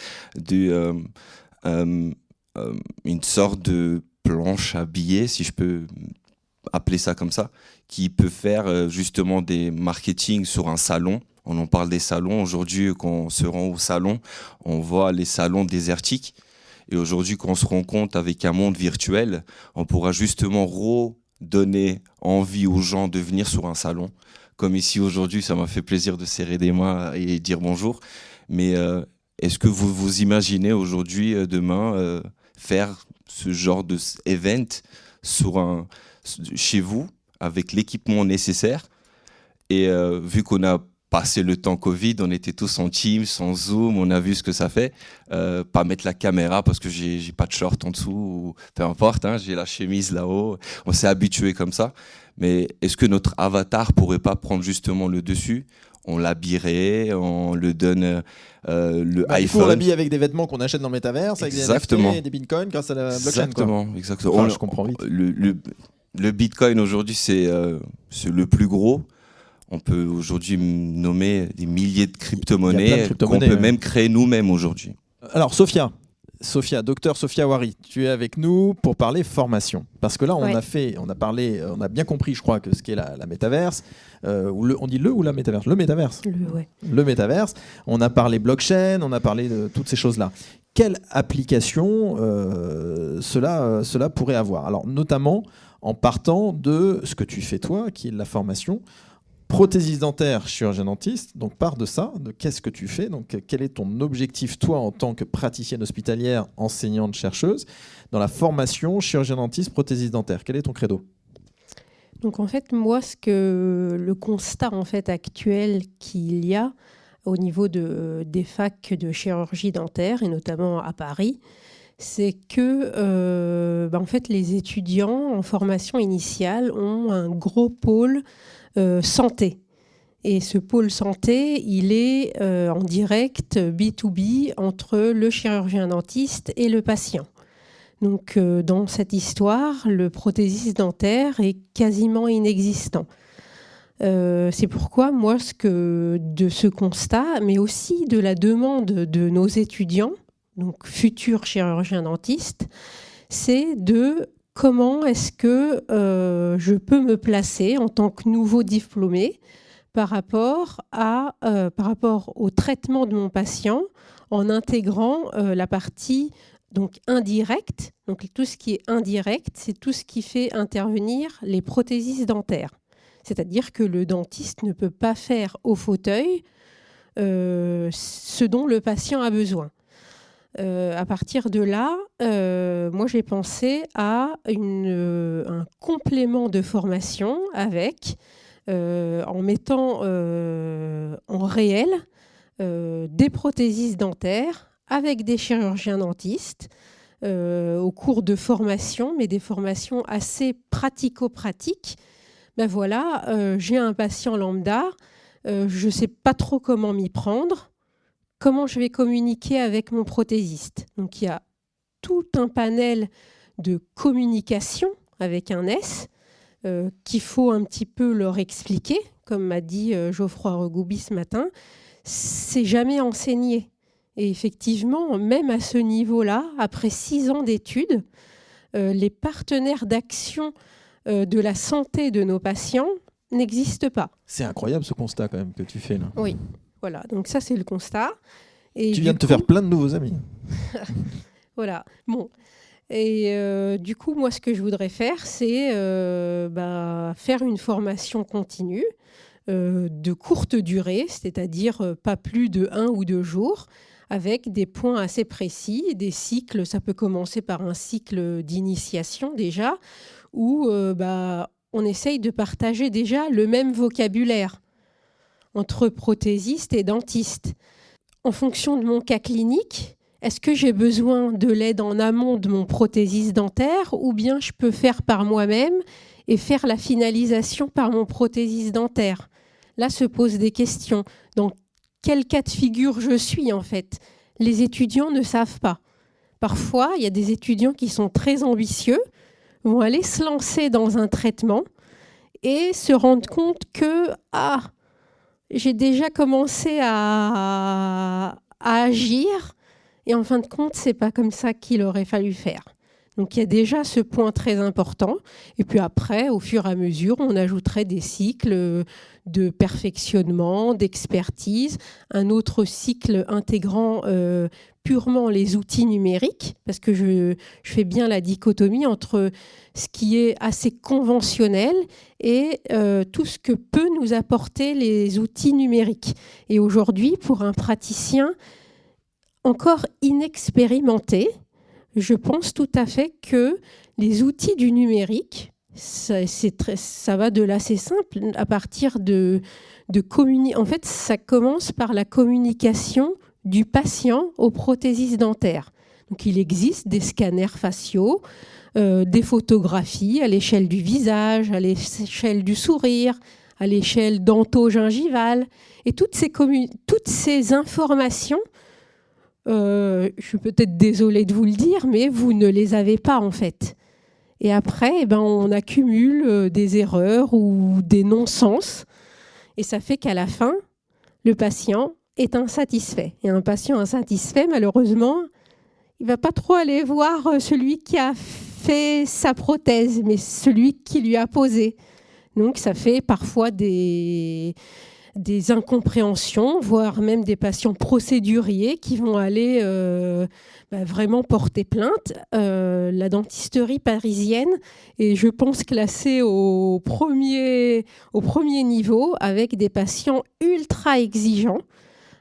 une sorte de planche à billets, si je peux appeler ça comme ça, qui peut faire justement des marketing sur un salon. On en parle des salons. Aujourd'hui, quand on se rend au salon, on voit les salons désertiques. Et aujourd'hui, quand on se rend compte avec un monde virtuel, on pourra justement redonner envie aux gens de venir sur un salon. Comme ici aujourd'hui, ça m'a fait plaisir de serrer des mains et dire bonjour. Mais est-ce que vous vous imaginez aujourd'hui, demain, faire ce genre d'event chez vous, avec l'équipement nécessaire? Et vu qu'on a passé le temps Covid, on était tous en Teams, en Zoom, on a vu ce que ça fait. Pas mettre la caméra parce que j'ai pas de short en dessous, ou peu importe, j'ai la chemise là-haut. On s'est habitué comme ça. Mais est-ce que notre avatar pourrait pas prendre justement le dessus? On l'habillerait, on le donne le iPhone. On l'habille avec des vêtements qu'on achète dans le métaverse, avec des NFT, des bitcoins grâce à la blockchain. Exactement. Enfin, je comprends vite. Le bitcoin aujourd'hui, c'est le plus gros. On peut aujourd'hui nommer des milliers de crypto-monnaies qu'on peut même créer nous-mêmes aujourd'hui. Alors, docteur Sophia Wari, tu es avec nous pour parler formation. Parce que là, on a bien compris, je crois, que ce qu'est la métaverse. On dit le ou la métaverse ? Le métaverse. Le métaverse. On a parlé blockchain, on a parlé de toutes ces choses-là. Quelle application cela pourrait avoir ? Alors, notamment en partant de ce que tu fais toi, qui est de la formation. Prothésiste dentaire, chirurgien dentiste, donc part de ça, de qu'est-ce que tu fais, donc quel est ton objectif toi en tant que praticienne hospitalière, enseignante, chercheuse, dans la formation chirurgien dentiste, prothésiste dentaire, quel est ton credo ? Donc en fait, moi, le constat en fait actuel qu'il y a au niveau des facs de chirurgie dentaire, et notamment à Paris, c'est que en fait, les étudiants en formation initiale ont un gros pôle santé. Et ce pôle santé, il est en direct B2B entre le chirurgien dentiste et le patient. Donc dans cette histoire, le prothésiste dentaire est quasiment inexistant. C'est pourquoi moi, de ce constat, mais aussi de la demande de nos étudiants, donc futurs chirurgiens dentistes, c'est de comment est-ce que je peux me placer en tant que nouveau diplômé par rapport au traitement de mon patient en intégrant la partie donc indirect. Donc tout ce qui est indirect, c'est tout ce qui fait intervenir les prothésistes dentaires. C'est-à-dire que le dentiste ne peut pas faire au fauteuil ce dont le patient a besoin. À partir de là, moi j'ai pensé à un complément de formation avec, en mettant en réel des prothésistes dentaires avec des chirurgiens dentistes au cours de formation, mais des formations assez pratico-pratiques. Ben voilà, j'ai un patient lambda, je ne sais pas trop comment m'y prendre. Comment je vais communiquer avec mon prothésiste? Donc, il y a tout un panel de communication avec un S qu'il faut un petit peu leur expliquer. Comme m'a dit Geoffroy Regoubi ce matin, c'est jamais enseigné. Et effectivement, même à ce niveau-là, après 6 ans d'études, les partenaires d'action de la santé de nos patients n'existent pas. C'est incroyable ce constat quand même que tu fais là. Oui. Voilà, donc ça c'est le constat. Et tu viens de te faire plein de nouveaux amis. Voilà, bon. Et du coup, moi ce que je voudrais faire, c'est faire une formation continue de courte durée, c'est-à-dire pas plus de 1 ou 2 jours, avec des points assez précis, des cycles. Ça peut commencer par un cycle d'initiation déjà, où on essaye de partager déjà le même vocabulaire entre prothésiste et dentiste. En fonction de mon cas clinique, est-ce que j'ai besoin de l'aide en amont de mon prothésiste dentaire ou bien je peux faire par moi-même et faire la finalisation par mon prothésiste dentaire? Là se posent des questions. Dans quel cas de figure je suis en fait? Les étudiants ne savent pas. Parfois, il y a des étudiants qui sont très ambitieux, vont aller se lancer dans un traitement et se rendre compte que j'ai déjà commencé à agir et en fin de compte, c'est pas comme ça qu'il aurait fallu faire. Donc il y a déjà ce point très important. Et puis après, au fur et à mesure, on ajouterait des cycles de perfectionnement, d'expertise, un autre cycle intégrant purement les outils numériques, parce que je fais bien la dichotomie entre ce qui est assez conventionnel et tout ce que peut nous apporter les outils numériques. Et aujourd'hui, pour un praticien encore inexpérimenté, je pense tout à fait que les outils du numérique, ça va de l'assez simple à partir de communiquer. En fait, ça commence par la communication du patient au prothésiste dentaire. Donc, il existe des scanners faciaux, des photographies à l'échelle du visage, à l'échelle du sourire, à l'échelle dento-gingivale. Et toutes ces informations, je suis peut-être désolée de vous le dire, mais vous ne les avez pas en fait. Et après, on accumule des erreurs ou des non-sens. Et ça fait qu'à la fin, le patient est insatisfait. Et un patient insatisfait, malheureusement, il ne va pas trop aller voir celui qui a fait sa prothèse, mais celui qui lui a posé. Donc ça fait parfois des incompréhensions, voire même des patients procéduriers qui vont aller vraiment porter plainte. La dentisterie parisienne est, je pense, classée au premier niveau avec des patients ultra exigeants.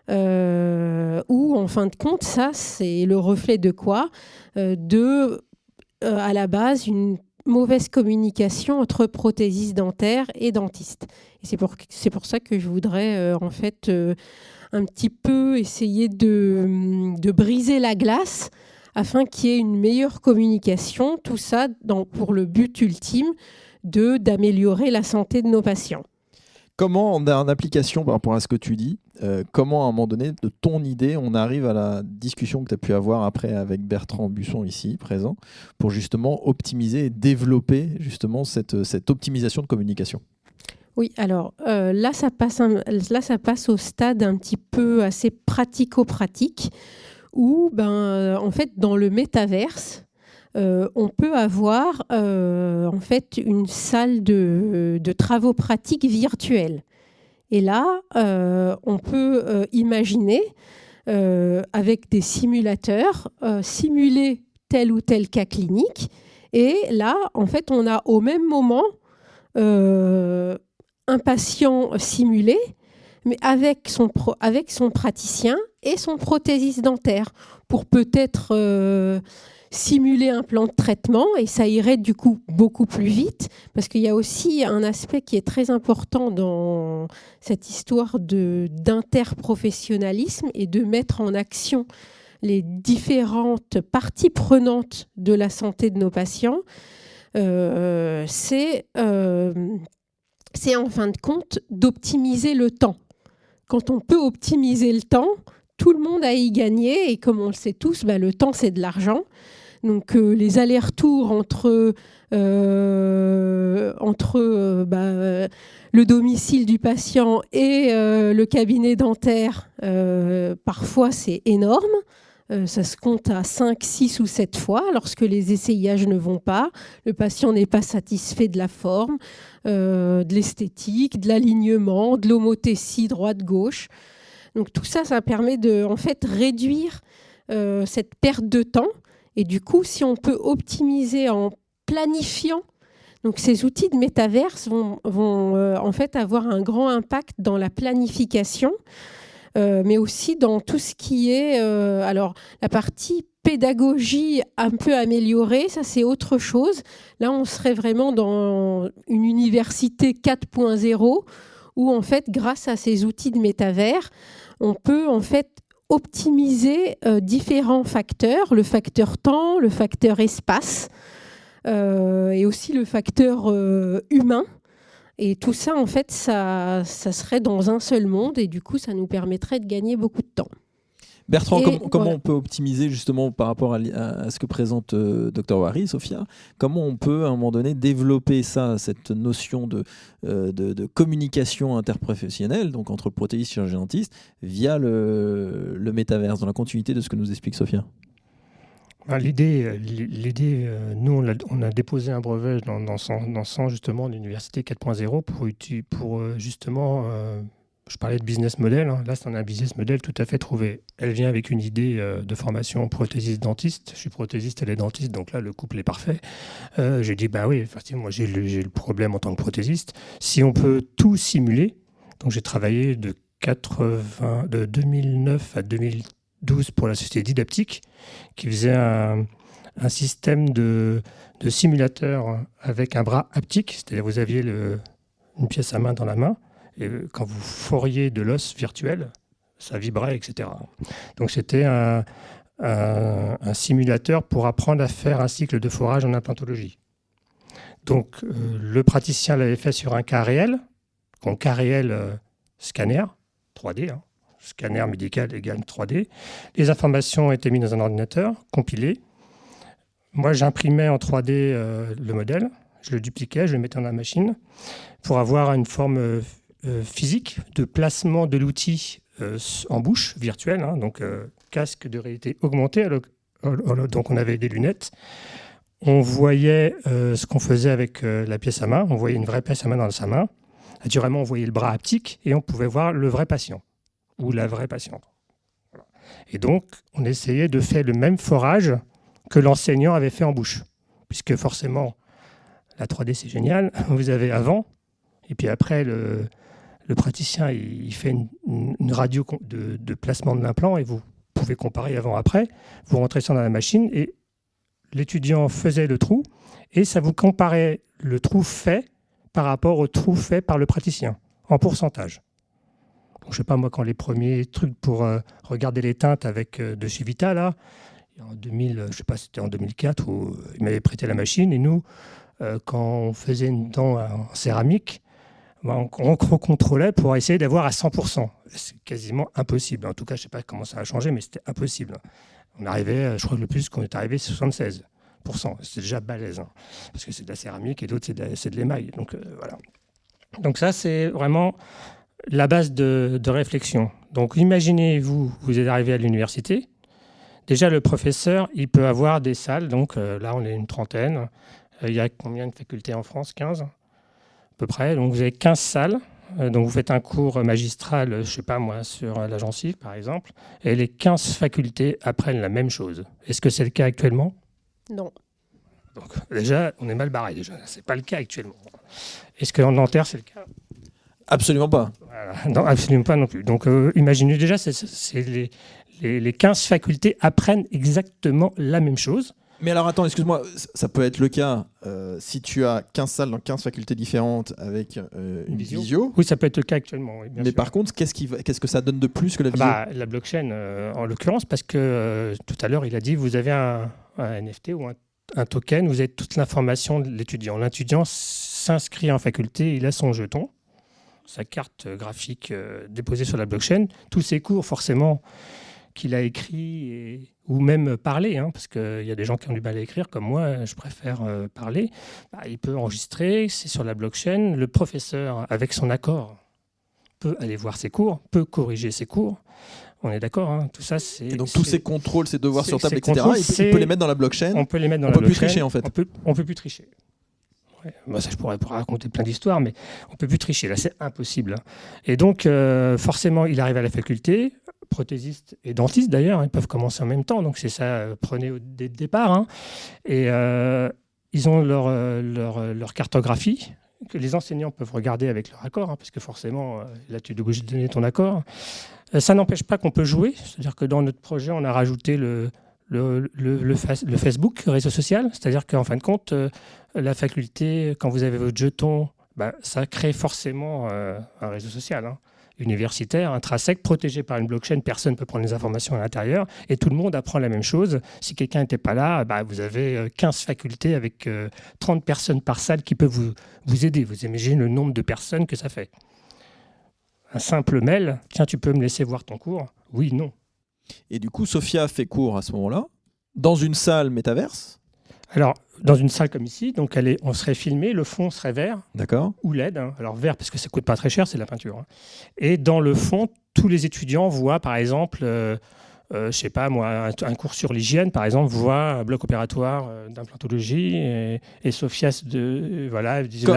Où, en fin de compte, ça, c'est le reflet de quoi? À la base, une mauvaise communication entre prothésistes dentaires et dentistes. Et c'est pour ça que je voudrais un petit peu essayer de briser la glace afin qu'il y ait une meilleure communication, tout ça pour le but ultime d'améliorer la santé de nos patients. Comment, en application par rapport à ce que tu dis, comment à un moment donné, de ton idée, on arrive à la discussion que tu as pu avoir après avec Bertrand Busson ici, présent, pour justement optimiser et développer justement cette optimisation de communication? Oui, alors là, ça passe au stade un petit peu assez pratico-pratique, où en fait, dans le métaverse, on peut avoir en fait une salle de travaux pratiques virtuels. Et là, on peut imaginer avec des simulateurs, simuler tel ou tel cas clinique. Et là, en fait, on a au même moment un patient simulé, mais avec son praticien et son prothésiste dentaire, pour peut-être simuler un plan de traitement, et ça irait du coup beaucoup plus vite, parce qu'il y a aussi un aspect qui est très important dans cette histoire d'interprofessionnalisme et de mettre en action les différentes parties prenantes de la santé de nos patients. C'est en fin de compte d'optimiser le temps. Quand on peut optimiser le temps, tout le monde a y gagné, et comme on le sait tous, le temps c'est de l'argent. Donc les allers-retours entre le domicile du patient et le cabinet dentaire, parfois c'est énorme. Ça se compte à 5, 6 ou 7 fois lorsque les essayages ne vont pas. Le patient n'est pas satisfait de la forme, de l'esthétique, de l'alignement, de l'homothétie droite-gauche. Donc tout ça, ça permet de réduire cette perte de temps. Et du coup, si on peut optimiser en planifiant, donc ces outils de métaverse vont en fait avoir un grand impact dans la planification, mais aussi dans tout ce qui est alors la partie pédagogie un peu améliorée, ça c'est autre chose. Là, on serait vraiment dans une université 4.0 où en fait, grâce à ces outils de métavers, on peut en fait optimiser différents facteurs, le facteur temps, le facteur espace et aussi le facteur humain. Et tout ça, en fait, ça serait dans un seul monde, et du coup, ça nous permettrait de gagner beaucoup de temps. Bertrand, comment on peut optimiser justement par rapport à ce que présente Dr Wary, Sophia, comment on peut à un moment donné développer cette notion de communication interprofessionnelle, donc entre le prothésiste et le chirurgien-dentiste, via le métaverse, dans la continuité de ce que nous explique Sophia? L'idée, nous, on a déposé un brevet dans ce sens justement d'Université 4.0 pour justement, je parlais de business model, hein. Là c'est un business model tout à fait trouvé. Elle vient avec une idée de formation prothésiste-dentiste. Je suis prothésiste, elle est dentiste, donc là le couple est parfait. J'ai dit, oui, effectivement, moi j'ai le problème en tant que prothésiste. Si on peut tout simuler, donc j'ai travaillé de 2009 à 2012 pour la société Didaptique, qui faisait un système de simulateur avec un bras haptique, c'est-à-dire vous aviez une pièce à main dans la main, et quand vous foriez de l'os virtuel, ça vibrait, etc. Donc c'était un simulateur pour apprendre à faire un cycle de forage en implantologie. Donc le praticien l'avait fait sur un cas réel, donc cas réel scanner, 3D, hein. Scanner médical égale 3D. Les informations ont été mises dans un ordinateur, compilées. Moi, j'imprimais en 3D le modèle, je le dupliquais, je le mettais dans la machine pour avoir une forme physique de placement de l'outil en bouche virtuelle, hein, donc casque de réalité augmentée. Donc on avait des lunettes. On voyait ce qu'on faisait avec la pièce à main. On voyait une vraie pièce à main dans sa main. Naturellement, on voyait le bras haptique et on pouvait voir le vrai patient ou la vraie patiente. Voilà. Et donc, on essayait de faire le même forage que l'enseignant avait fait en bouche. Puisque forcément, la 3D, c'est génial. Vous avez avant, et puis après, le praticien, il fait une radio de placement de l'implant, et vous pouvez comparer avant-après. Vous rentrez ça dans la machine, et l'étudiant faisait le trou, et ça vous comparait le trou fait par rapport au trou fait par le praticien, en pourcentage. Donc, je ne sais pas, moi, quand les premiers trucs pour regarder les teintes avec de chez Vita, là, en 2000, je ne sais pas, c'était en 2004, où ils m'avaient prêté la machine, et nous, quand on faisait une dent en céramique, on contrôlait pour essayer d'avoir à 100%. C'est quasiment impossible. En tout cas, je ne sais pas comment ça a changé, mais c'était impossible. On arrivait, je crois que le plus qu'on est arrivé, c'est 76%. C'est déjà balèze, hein, parce que c'est de la céramique et d'autres, c'est de l'émail. Donc, voilà. Donc ça, c'est vraiment la base de réflexion. Donc imaginez, vous êtes arrivé à l'université. Déjà, le professeur, il peut avoir des salles. Donc là, on est une trentaine. Il y a combien de facultés en France? 15 à peu près. Donc vous avez 15 salles Donc vous faites un cours magistral, je ne sais pas moi, sur la gencive par exemple, et les 15 facultés apprennent la même chose. Est-ce que c'est le cas actuellement? Non. Donc déjà, on est mal barré déjà. Ce n'est pas le cas actuellement. Est-ce qu'en dentaire, c'est le cas? Absolument pas. Voilà. Non, absolument pas non plus. Donc imaginez déjà, les 15 facultés apprennent exactement la même chose. Mais alors attends, excuse-moi, ça peut être le cas si tu as 15 salles dans 15 facultés différentes avec une visio. Oui, ça peut être le cas actuellement. Oui, bien mais sûr. par contre, qu'est-ce que ça donne de plus que la visio? La blockchain, en l'occurrence, parce que tout à l'heure, il a dit, vous avez un NFT ou un token, vous avez toute l'information de l'étudiant. L'étudiant s'inscrit en faculté, il a son jeton, sa carte graphique déposée sur la blockchain. Tous ses cours, forcément, qu'il a écrit ou même parlé, parce qu'il y a des gens qui ont du mal à écrire, comme moi, je préfère parler. Il peut enregistrer, c'est sur la blockchain. Le professeur, avec son accord, peut aller voir ses cours, peut corriger ses cours. On est d'accord, tout ça, c'est... Et donc tous ces contrôles, ces devoirs sur table, etc., il peut les mettre dans la blockchain. On peut les mettre dans la blockchain. On peut plus tricher, en fait. On peut plus tricher. Ouais. Ça, je pourrais raconter plein d'histoires, mais on peut plus tricher. Là, c'est impossible. Et donc, forcément, il arrive à la faculté, prothésiste et dentiste d'ailleurs, ils peuvent commencer en même temps. Donc, c'est ça, prenez dès le départ. Et ils ont leur cartographie que les enseignants peuvent regarder avec leur accord, parce que forcément, là, tu es obligé de donner ton accord. Ça n'empêche pas qu'on peut jouer. C'est-à-dire que dans notre projet, on a rajouté le Facebook, réseau social. C'est-à-dire qu'en fin de compte, la faculté, quand vous avez votre jeton, ça crée forcément un réseau social universitaire, intrinsèque, protégé par une blockchain. Personne ne peut prendre les informations à l'intérieur et tout le monde apprend la même chose. Si quelqu'un n'était pas là, vous avez 15 facultés avec 30 personnes par salle qui peuvent vous aider. Vous imaginez le nombre de personnes que ça fait. Un simple mail, tiens, tu peux me laisser voir ton cours? Oui, non. Et du coup, Sophia fait cours à ce moment-là, dans une salle métaverse. Alors, dans une salle comme ici, donc on serait filmé, le fond serait vert. D'accord. Ou LED. Alors vert, parce que ça ne coûte pas très cher, c'est de la peinture. Et dans le fond, tous les étudiants voient, par exemple, je sais pas moi, un cours sur l'hygiène, par exemple, voit un bloc opératoire d'implantologie et Sophia,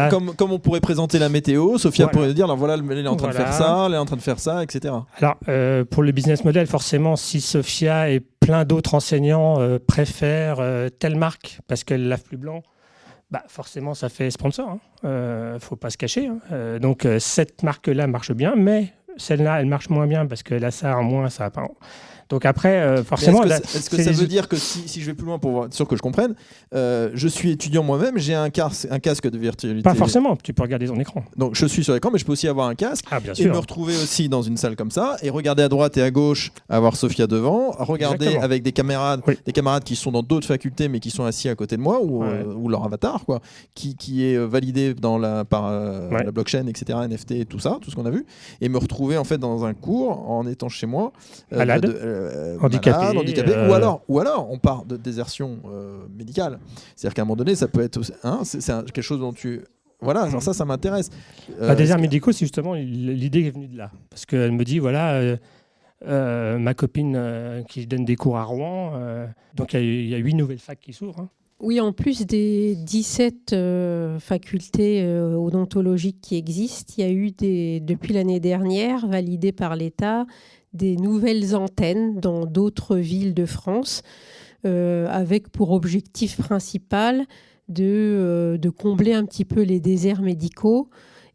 comme on pourrait présenter la météo, Sophia pourrait dire, alors voilà, elle est en train de faire ça, elle est en train de faire ça, etc. Alors, pour le business model, forcément, si Sophia et plein d'autres enseignants préfèrent telle marque parce qu'elle lave plus blanc, forcément, ça fait sponsor. Faut pas se cacher. Donc, cette marque-là marche bien, mais celle-là, elle marche moins bien parce qu'elle a ça en moins, ça n'a pas... Donc après, forcément... Est-ce que ça veut dire que si je vais plus loin pour être sûr que je comprenne, je suis étudiant moi-même, j'ai un casque de virtualité? Pas forcément, tu peux regarder ton écran. Donc je suis sur l'écran, mais je peux aussi avoir un casque et me retrouver aussi dans une salle comme ça et regarder à droite et à gauche, avoir Sophia devant, regarder avec des camarades qui sont dans d'autres facultés mais qui sont assis à côté de moi ou leur avatar, qui est validé par la blockchain, etc., NFT et tout ça, tout ce qu'on a vu, et me retrouver en fait dans un cours en étant chez moi. Handicapé, ou alors on part de désertion médicale. C'est-à-dire qu'à un moment donné, ça peut être c'est quelque chose dont tu... Voilà, alors ça m'intéresse. Déserts médicaux, c'est justement l'idée est venue de là. Parce qu'elle me dit, ma copine qui donne des cours à Rouen, donc il y a 8 nouvelles facs qui s'ouvrent. Oui, en plus des 17 facultés odontologiques qui existent, il y a eu depuis l'année dernière, validées par l'État, des nouvelles antennes dans d'autres villes de France, avec pour objectif principal de combler un petit peu les déserts médicaux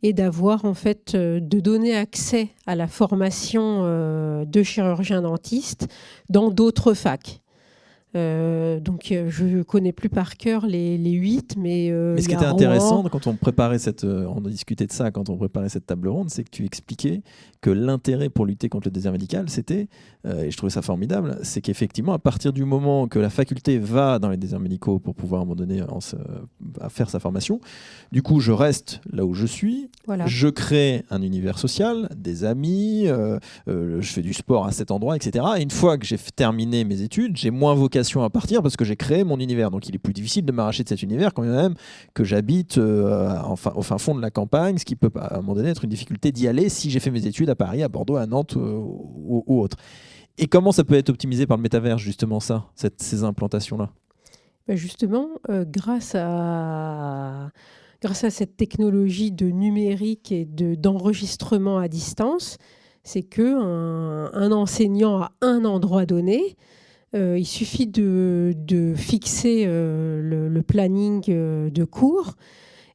et d'avoir en fait de donner accès à la formation de chirurgien dentiste dans d'autres facs. Donc je ne connais plus par cœur les 8, mais ce qui était intéressant quand on préparait on discutait de ça quand on préparait cette table ronde, c'est que tu expliquais que l'intérêt pour lutter contre le désert médical, c'était, et je trouvais ça formidable, c'est qu'effectivement à partir du moment que la faculté va dans les déserts médicaux pour pouvoir à un moment donné à faire sa formation, du coup je reste là où je suis, je crée un univers social, des amis, je fais du sport à cet endroit, etc. Et une fois que j'ai terminé mes études, j'ai moins vocation à partir parce que j'ai créé mon univers. Donc il est plus difficile de m'arracher de cet univers quand même que j'habite au fin fond de la campagne, ce qui peut à un moment donné être une difficulté d'y aller si j'ai fait mes études à Paris, à Bordeaux, à Nantes ou autre. Et comment ça peut être optimisé par le métavers, justement ces implantations-là? Justement, grâce à grâce à cette technologie de numérique et d'enregistrement à distance, c'est qu'un enseignant à un endroit donné, il suffit de fixer le planning de cours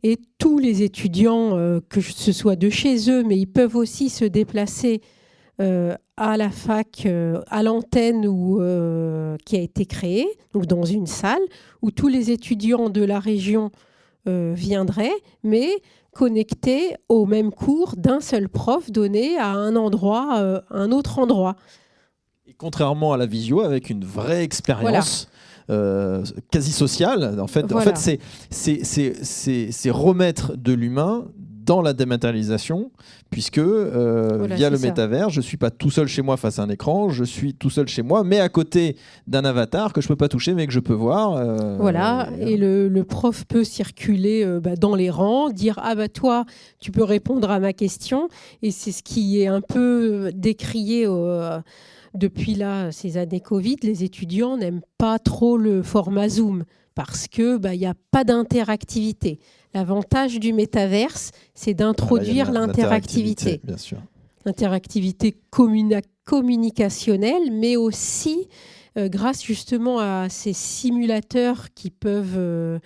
et tous les étudiants, que ce soit de chez eux, mais ils peuvent aussi se déplacer à la fac, à l'antenne qui a été créée, donc dans une salle où tous les étudiants de la région viendraient, mais connectés au même cours d'un seul prof donné à un endroit, un autre endroit. Et contrairement à la visio, avec une vraie expérience quasi sociale, en fait, c'est remettre de l'humain dans la dématérialisation, puisque via le métavers, je ne suis pas tout seul chez moi face à un écran, je suis tout seul chez moi, mais à côté d'un avatar que je ne peux pas toucher, mais que je peux voir. Et le prof peut circuler dans les rangs, dire « Ah bah toi, tu peux répondre à ma question ». Et c'est ce qui est un peu décrié depuis là, ces années Covid. Les étudiants n'aiment pas trop le format Zoom parce qu'il n'y a pas d'interactivité. L'avantage du métaverse, c'est d'introduire l'interactivité. Bien sûr. L'interactivité communicationnelle, mais aussi grâce justement à ces simulateurs qui peuvent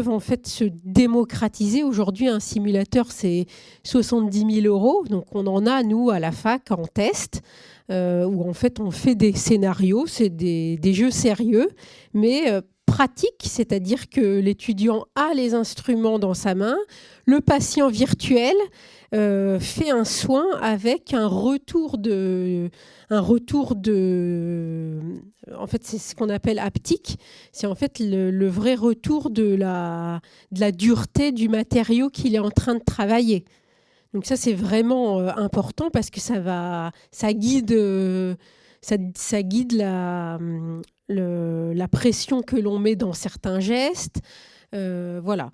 en fait se démocratiser. Aujourd'hui, un simulateur, c'est 70 000 €. Donc, on en a, nous, à la fac, en test, où en fait, on fait des scénarios. C'est des jeux sérieux, mais pratique, c'est-à-dire que l'étudiant a les instruments dans sa main, le patient virtuel fait un soin avec un retour de... En fait, c'est ce qu'on appelle haptique. C'est en fait le vrai retour de la dureté du matériau qu'il est en train de travailler. Donc ça, c'est vraiment important parce que ça guide la pression que l'on met dans certains gestes. Voilà.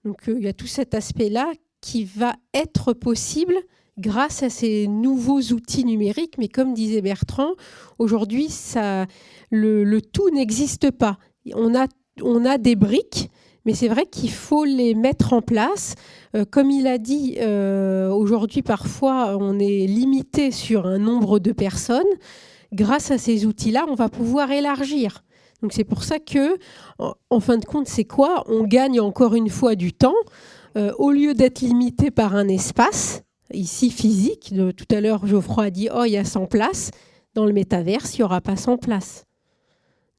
Donc, il y a tout cet aspect-là qui va être possible grâce à ces nouveaux outils numériques. Mais comme disait Bertrand, aujourd'hui, le tout n'existe pas. On a des briques, mais c'est vrai qu'il faut les mettre en place. Comme il a dit, aujourd'hui, parfois, on est limité sur un nombre de personnes. Grâce à ces outils-là, on va pouvoir élargir. Donc c'est pour ça que, en fin de compte, c'est quoi ? On gagne encore une fois du temps. Au lieu d'être limité par un espace, ici physique, tout à l'heure Geoffroy a dit « Oh, il y a 100 places ». Dans le métaverse, il n'y aura pas 100 places.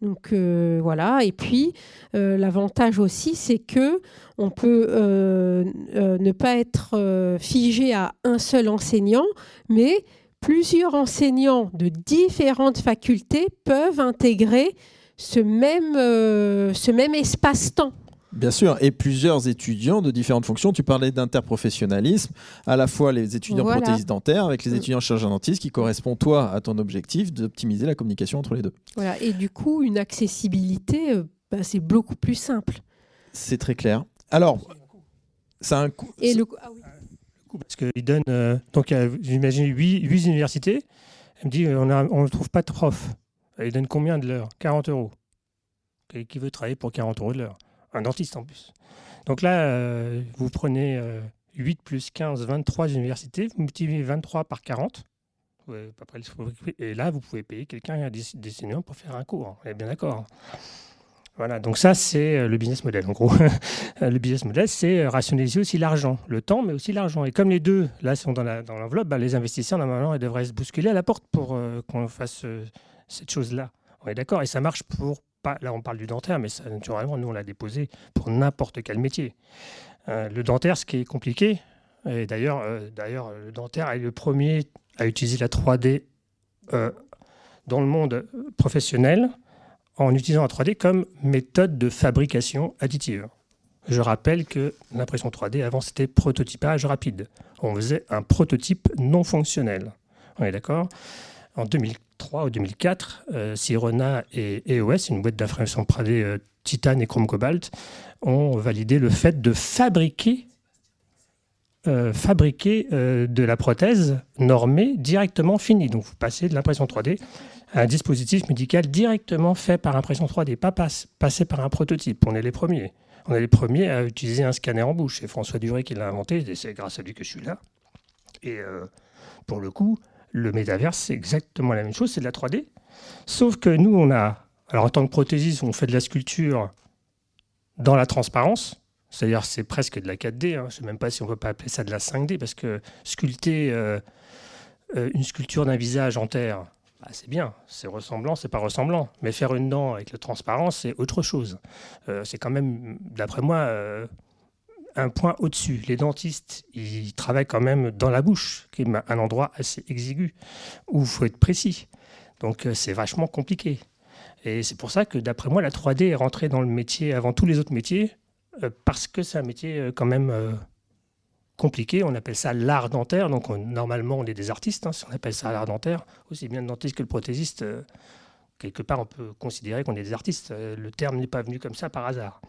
Donc voilà. Et puis, l'avantage aussi, c'est qu'on peut ne pas être figé à un seul enseignant, mais plusieurs enseignants de différentes facultés peuvent intégrer ce même espace-temps. Bien sûr, et plusieurs étudiants de différentes fonctions. Tu parlais d'interprofessionnalisme, à la fois les étudiants prothésistes dentaires avec les étudiants chirurgiens dentistes qui correspondent, toi, à ton objectif d'optimiser la communication entre les deux. Voilà, et du coup, une accessibilité, c'est beaucoup plus simple. C'est très clair. Alors, ça a un coût. Et parce qu'il donne, donc j'imagine 8 universités, elle me dit on ne trouve pas de prof. Il donne combien de l'heure ? 40 €. Qui veut travailler pour 40 € de l'heure ? Un dentiste en plus. Donc là, vous prenez 8 plus 15, 23 universités, vous multipliez 23 par 40, et là, vous pouvez payer quelqu'un, des enseignants pour faire un cours. On est bien d'accord. Voilà, donc ça, c'est le business model, en gros. Le business model, c'est rationaliser aussi l'argent, le temps, mais aussi l'argent. Et comme les deux, là, sont dans l'enveloppe, les investisseurs, normalement, ils devraient se bousculer à la porte pour qu'on fasse cette chose-là. On est d'accord. Et ça marche pour... Là, on parle du dentaire, mais ça, naturellement, nous, on l'a déposé pour n'importe quel métier. Le dentaire, ce qui est compliqué, et d'ailleurs, le dentaire est le premier à utiliser la 3D dans le monde professionnel, en utilisant la 3D comme méthode de fabrication additive. Je rappelle que l'impression 3D, avant, c'était prototypage rapide. On faisait un prototype non fonctionnel. On est d'accord ? En 2003 ou 2004, Sirona et EOS, une boîte d'impression 3D titane et chrome cobalt, ont validé le fait de fabriquer de la prothèse normée directement finie. Donc, vous passez de l'impression 3D à un dispositif médical directement fait par impression 3D, pas passé par un prototype. On est les premiers. on est les premiers à utiliser un scanner en bouche. C'est François Duret qui l'a inventé, et c'est grâce à lui que je suis là. Et pour le coup, le métaverse, c'est exactement la même chose, c'est de la 3D. Sauf que nous, alors en tant que prothésiste, on fait de la sculpture dans la transparence. C'est-à-dire c'est presque de la 4D. Je ne sais même pas si on ne peut pas appeler ça de la 5D, parce que sculpter une sculpture d'un visage en terre, c'est bien, c'est ressemblant, c'est pas ressemblant. Mais faire une dent avec la transparence, c'est autre chose. C'est quand même, d'après moi, un point au-dessus. Les dentistes, ils travaillent quand même dans la bouche, qui est un endroit assez exigu, où il faut être précis. Donc c'est vachement compliqué. Et c'est pour ça que, d'après moi, la 3D est rentrée dans le métier avant tous les autres métiers, parce que c'est un métier quand même compliqué. On appelle ça l'art dentaire. Donc normalement, on est des artistes. Si on appelle ça l'art dentaire, aussi bien le dentiste que le prothésiste, quelque part, on peut considérer qu'on est des artistes. Le terme n'est pas venu comme ça par hasard.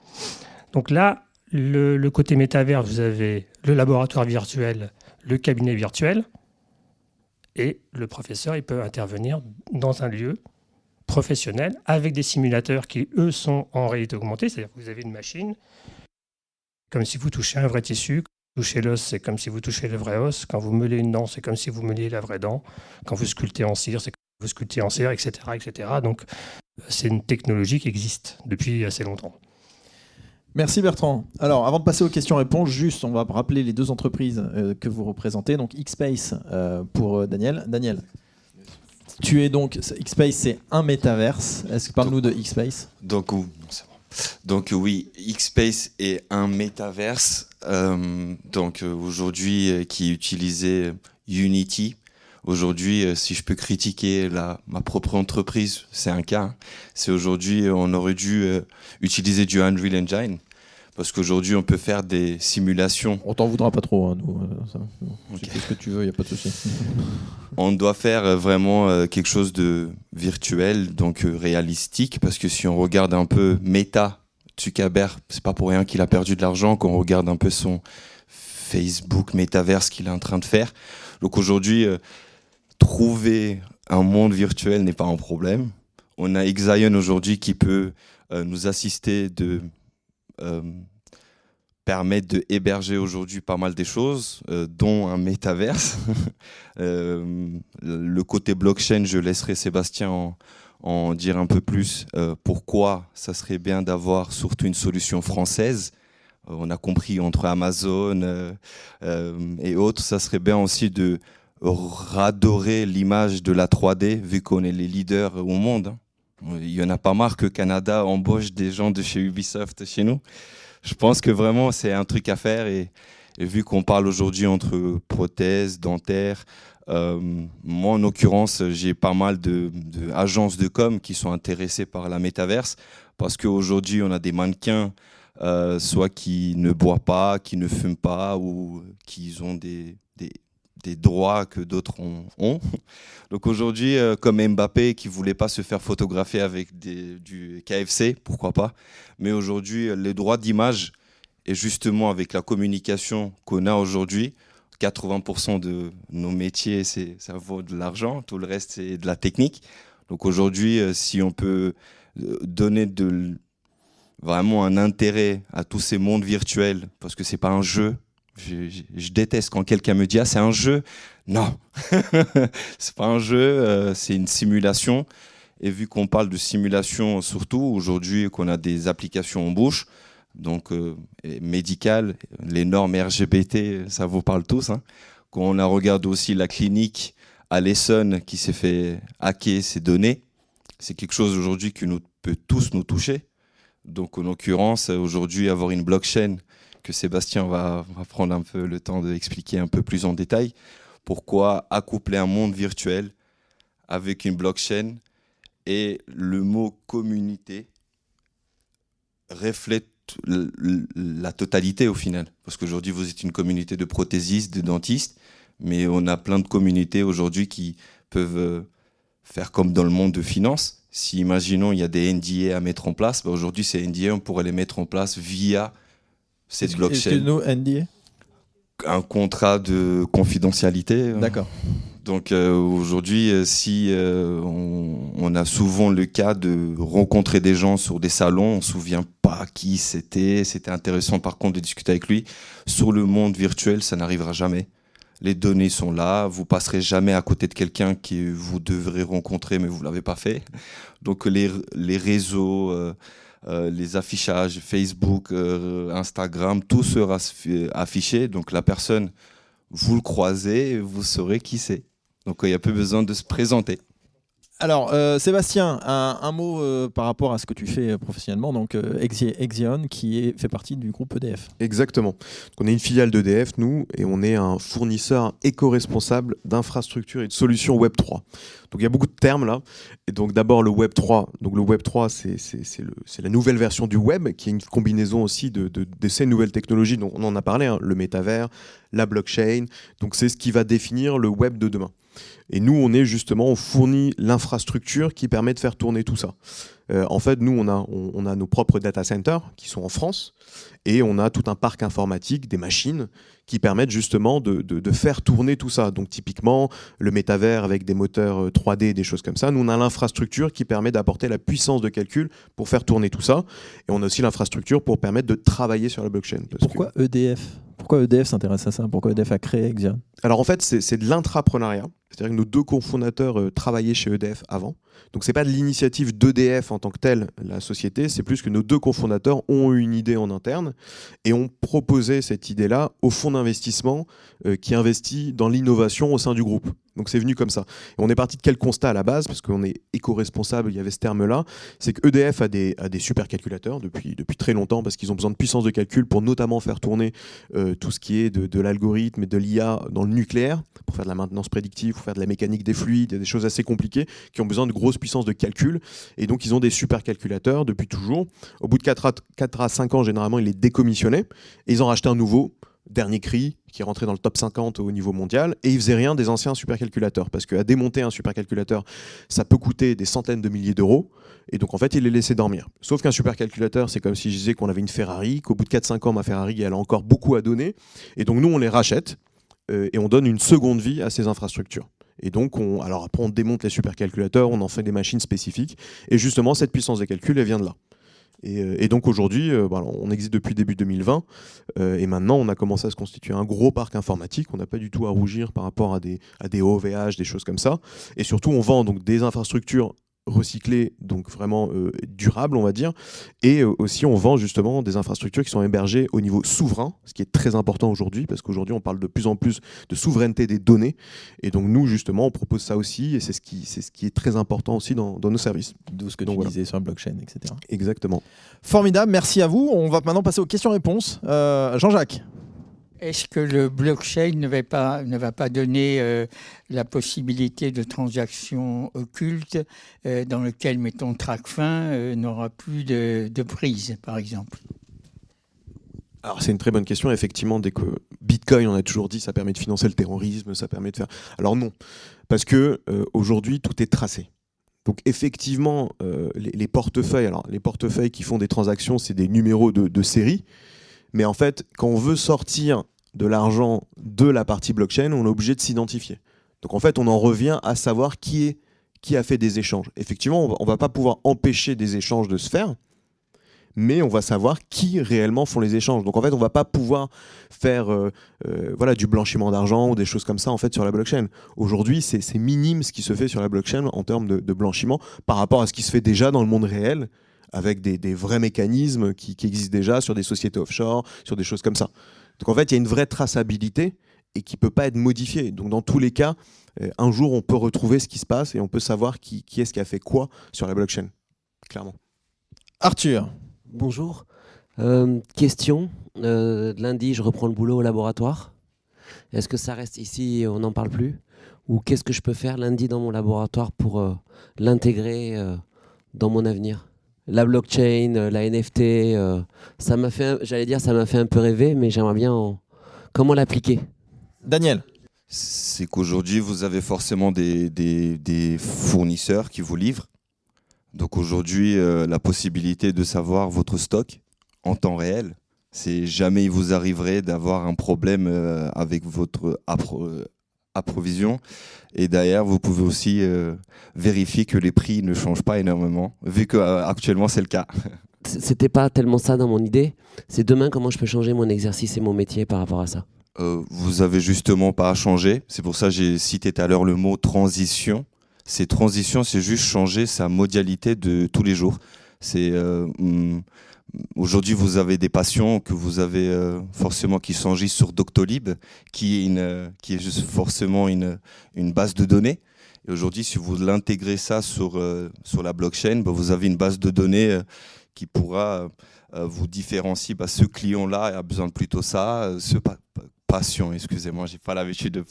Donc là, le côté métavers, vous avez le laboratoire virtuel, le cabinet virtuel, et le professeur, il peut intervenir dans un lieu professionnel avec des simulateurs qui, eux, sont en réalité augmentée. C'est-à-dire que vous avez une machine, comme si vous touchez un vrai tissu. Quand vous touchez l'os, c'est comme si vous touchez le vrai os. Quand vous meulez une dent, c'est comme si vous meuliez la vraie dent. Quand vous sculptez en cire, c'est comme si vous sculptez en cire, etc., etc. Donc, c'est une technologie qui existe depuis assez longtemps. Merci Bertrand. Alors, avant de passer aux questions-réponses, juste, on va rappeler les deux entreprises que vous représentez. Donc, Xspace pour Daniel. Daniel, tu es donc... Xspace, c'est un métaverse. Parle-nous de Xspace. Donc, oui, Xspace est un métaverse. Aujourd'hui, qui utilisait Unity. Aujourd'hui, si je peux critiquer ma propre entreprise, c'est un cas. C'est aujourd'hui, on aurait dû utiliser du Unreal Engine. Parce qu'aujourd'hui, on peut faire des simulations. On t'en voudra pas trop, nous. Okay. Tu fais ce que tu veux, il n'y a pas de souci. On doit faire vraiment quelque chose de virtuel, donc réalistique. Parce que si on regarde un peu Meta, Zuckerberg, c'est pas pour rien qu'il a perdu de l'argent. Quand on regarde un peu son Facebook Metaverse qu'il est en train de faire. Donc aujourd'hui, trouver un monde virtuel n'est pas un problème. On a Xion aujourd'hui qui peut nous assister permettre de héberger aujourd'hui pas mal des choses, dont un métaverse. Le côté blockchain, je laisserai Sébastien en dire un peu plus pourquoi ça serait bien d'avoir surtout une solution française. On a compris entre Amazon et autres, ça serait bien aussi de radorer l'image de la 3D, vu qu'on est les leaders au monde. Il n'y en a pas marre que Canada embauche des gens de chez Ubisoft chez nous. Je pense que vraiment, c'est un truc à faire. Et vu qu'on parle aujourd'hui entre prothèses, dentaires, moi, en l'occurrence, j'ai pas mal d'agences de com qui sont intéressées par la métaverse. Parce qu'aujourd'hui, on a des mannequins, soit qui ne boivent pas, qui ne fument pas, ou qui ont des droits que d'autres ont. Donc aujourd'hui, comme Mbappé qui ne voulait pas se faire photographier avec du KFC, pourquoi pas. Mais aujourd'hui, les droits d'image, et justement avec la communication qu'on a aujourd'hui, 80% de nos métiers, ça vaut de l'argent, tout le reste, c'est de la technique. Donc aujourd'hui, si on peut donner vraiment un intérêt à tous ces mondes virtuels, parce que ce n'est pas un jeu. Je déteste quand quelqu'un me dit « Ah, c'est un jeu ». Non, c'est pas un jeu, c'est une simulation. Et vu qu'on parle de simulation surtout, aujourd'hui qu'on a des applications en bouche, donc médicales, les normes RGPD, ça vous parle tous. Quand on a regardé aussi la clinique à l'Essonne qui s'est fait hacker ses données, c'est quelque chose aujourd'hui qui peut tous nous toucher. Donc en l'occurrence, aujourd'hui, avoir une blockchain, que Sébastien va prendre un peu le temps d'expliquer un peu plus en détail. Pourquoi accoupler un monde virtuel avec une blockchain, et le mot communauté reflète la totalité au final. Parce qu'aujourd'hui, vous êtes une communauté de prothésistes, de dentistes, mais on a plein de communautés aujourd'hui qui peuvent faire comme dans le monde de finance. Si, imaginons, il y a des NDA à mettre en place, aujourd'hui, ces NDA, on pourrait les mettre en place via cette blockchain. Excuse-nous, NDA ? Un contrat de confidentialité. D'accord. Donc aujourd'hui, si on a souvent le cas de rencontrer des gens sur des salons, on ne se souvient pas qui c'était intéressant par contre de discuter avec lui. Sur le monde virtuel, ça n'arrivera jamais. Les données sont là, vous passerez jamais à côté de quelqu'un que vous devrez rencontrer mais vous ne l'avez pas fait. Donc les réseaux, les affichages, Facebook, Instagram, tout sera affiché. Donc la personne, vous le croisez, vous saurez qui c'est. Donc il n'y a plus besoin de se présenter. Alors, Sébastien, un mot par rapport à ce que tu fais professionnellement, donc Exion, qui fait partie du groupe EDF. Exactement. Donc, on est une filiale d'EDF, nous, et on est un fournisseur éco-responsable d'infrastructures et de solutions Web3. Donc il y a beaucoup de termes là. Et donc d'abord le Web3. Donc le Web3, c'est la nouvelle version du web, qui est une combinaison aussi de ces nouvelles technologies. Donc on en a parlé, hein, le métavers, la blockchain. Donc c'est ce qui va définir le web de demain. Et nous, on fournit l'infrastructure qui permet de faire tourner tout ça. En fait, nous, on a nos propres data centers qui sont en France et on a tout un parc informatique, des machines qui permettent justement de faire tourner tout ça. Donc typiquement, le métavers avec des moteurs 3D, des choses comme ça. Nous, on a l'infrastructure qui permet d'apporter la puissance de calcul pour faire tourner tout ça. Et on a aussi l'infrastructure pour permettre de travailler sur la blockchain. Pourquoi EDF ? Pourquoi EDF s'intéresse à ça ? Pourquoi EDF a créé Exion ? Alors en fait, c'est de l'intrapreneuriat. C'est-à-dire que nos deux cofondateurs travaillaient chez EDF avant. Donc c'est pas de l'initiative d'EDF en tant que telle, la société, c'est plus que nos deux cofondateurs ont eu une idée en interne et ont proposé cette idée-là au fonds d'investissement qui investit dans l'innovation au sein du groupe. Donc c'est venu comme ça. Et on est parti de quel constat à la base, parce qu'on est éco-responsable, il y avait ce terme-là, c'est que EDF a des supercalculateurs depuis très longtemps, parce qu'ils ont besoin de puissance de calcul pour notamment faire tourner tout ce qui est de l'algorithme et de l'IA dans le nucléaire, pour faire de la maintenance prédictive, pour faire de la mécanique des fluides, il y a des choses assez compliquées qui ont besoin de grosses puissances de calcul. Et donc ils ont des supercalculateurs depuis toujours. Au bout de 4 à 5 ans, généralement, ils les décommissionnaient et ils en rachetaient un nouveau. Dernier cri, qui est rentré dans le top 50 au niveau mondial, et ils faisaient rien des anciens supercalculateurs, parce qu'à démonter un supercalculateur, ça peut coûter des centaines de milliers d'euros, et donc en fait, ils les laissaient dormir. Sauf qu'un supercalculateur, c'est comme si je disais qu'on avait une Ferrari, qu'au bout de 4-5 ans, ma Ferrari, elle a encore beaucoup à donner, et donc nous, on les rachète, et on donne une seconde vie à ces infrastructures. Et donc, alors après, on démonte les supercalculateurs, on en fait des machines spécifiques, et justement, cette puissance de calcul, elle vient de là. Et donc aujourd'hui, on existe depuis début 2020 et maintenant on a commencé à se constituer un gros parc informatique. On n'a pas du tout à rougir par rapport à des OVH, des choses comme ça. Et surtout, on vend donc des infrastructures recyclées, donc vraiment durables, on va dire. Et aussi, on vend justement des infrastructures qui sont hébergées au niveau souverain, ce qui est très important aujourd'hui, parce qu'aujourd'hui, on parle de plus en plus de souveraineté des données. Et donc nous, justement, on propose ça aussi, et c'est ce qui est très important aussi dans nos services. D'où ce que tu disais sur la blockchain, etc. Exactement. Formidable, merci à vous. On va maintenant passer aux questions-réponses. Jean-Jacques. Est-ce que le blockchain ne va pas donner la possibilité de transactions occultes dans lesquelles, mettons, TracFin n'aura plus de prise, par exemple ? Alors c'est une très bonne question. Effectivement, dès que Bitcoin, on a toujours dit, ça permet de financer le terrorisme, ça permet de faire... Alors non, parce que aujourd'hui, tout est tracé. Donc effectivement, les portefeuilles qui font des transactions, c'est des numéros de série. Mais en fait, quand on veut sortir de l'argent de la partie blockchain, on est obligé de s'identifier. Donc en fait, on en revient à savoir qui a fait des échanges. Effectivement, on ne va pas pouvoir empêcher des échanges de se faire, mais on va savoir qui réellement font les échanges. Donc en fait, on ne va pas pouvoir faire du blanchiment d'argent ou des choses comme ça en fait, sur la blockchain. Aujourd'hui, c'est minime ce qui se fait sur la blockchain en termes de blanchiment par rapport à ce qui se fait déjà dans le monde réel, avec des vrais mécanismes qui existent déjà sur des sociétés offshore, sur des choses comme ça. Donc en fait, il y a une vraie traçabilité et qui ne peut pas être modifiée. Donc dans tous les cas, un jour, on peut retrouver ce qui se passe et on peut savoir qui est-ce qui a fait quoi sur la blockchain, clairement. Arthur. Bonjour. Question. Lundi, je reprends le boulot au laboratoire. Est-ce que ça reste ici et on n'en parle plus ? Ou qu'est-ce que je peux faire lundi dans mon laboratoire pour l'intégrer dans mon avenir ? La blockchain, la NFT, ça m'a fait un peu rêver, mais j'aimerais bien comment l'appliquer. Daniel. C'est qu'aujourd'hui, vous avez forcément des fournisseurs qui vous livrent. Donc aujourd'hui, la possibilité de savoir votre stock en temps réel, c'est jamais il vous arriverait d'avoir un problème avec votre à provision. Et derrière, vous pouvez aussi vérifier que les prix ne changent pas énormément, vu qu'actuellement c'est le cas. C'était pas tellement ça dans mon idée. C'est demain comment je peux changer mon exercice et mon métier par rapport à ça. Vous avez justement pas à changer. C'est pour ça que j'ai cité tout à l'heure le mot transition. Transition, c'est juste changer sa modalité de tous les jours. Aujourd'hui, vous avez des patients que vous avez forcément qui s'enregistrent sur Doctolib, qui est juste forcément une base de données. Et aujourd'hui, si vous l'intégrez ça sur la blockchain, vous avez une base de données qui pourra vous différencier. Ce client-là a besoin de plutôt ça, patient, excusez-moi, j'ai pas l'habitude de...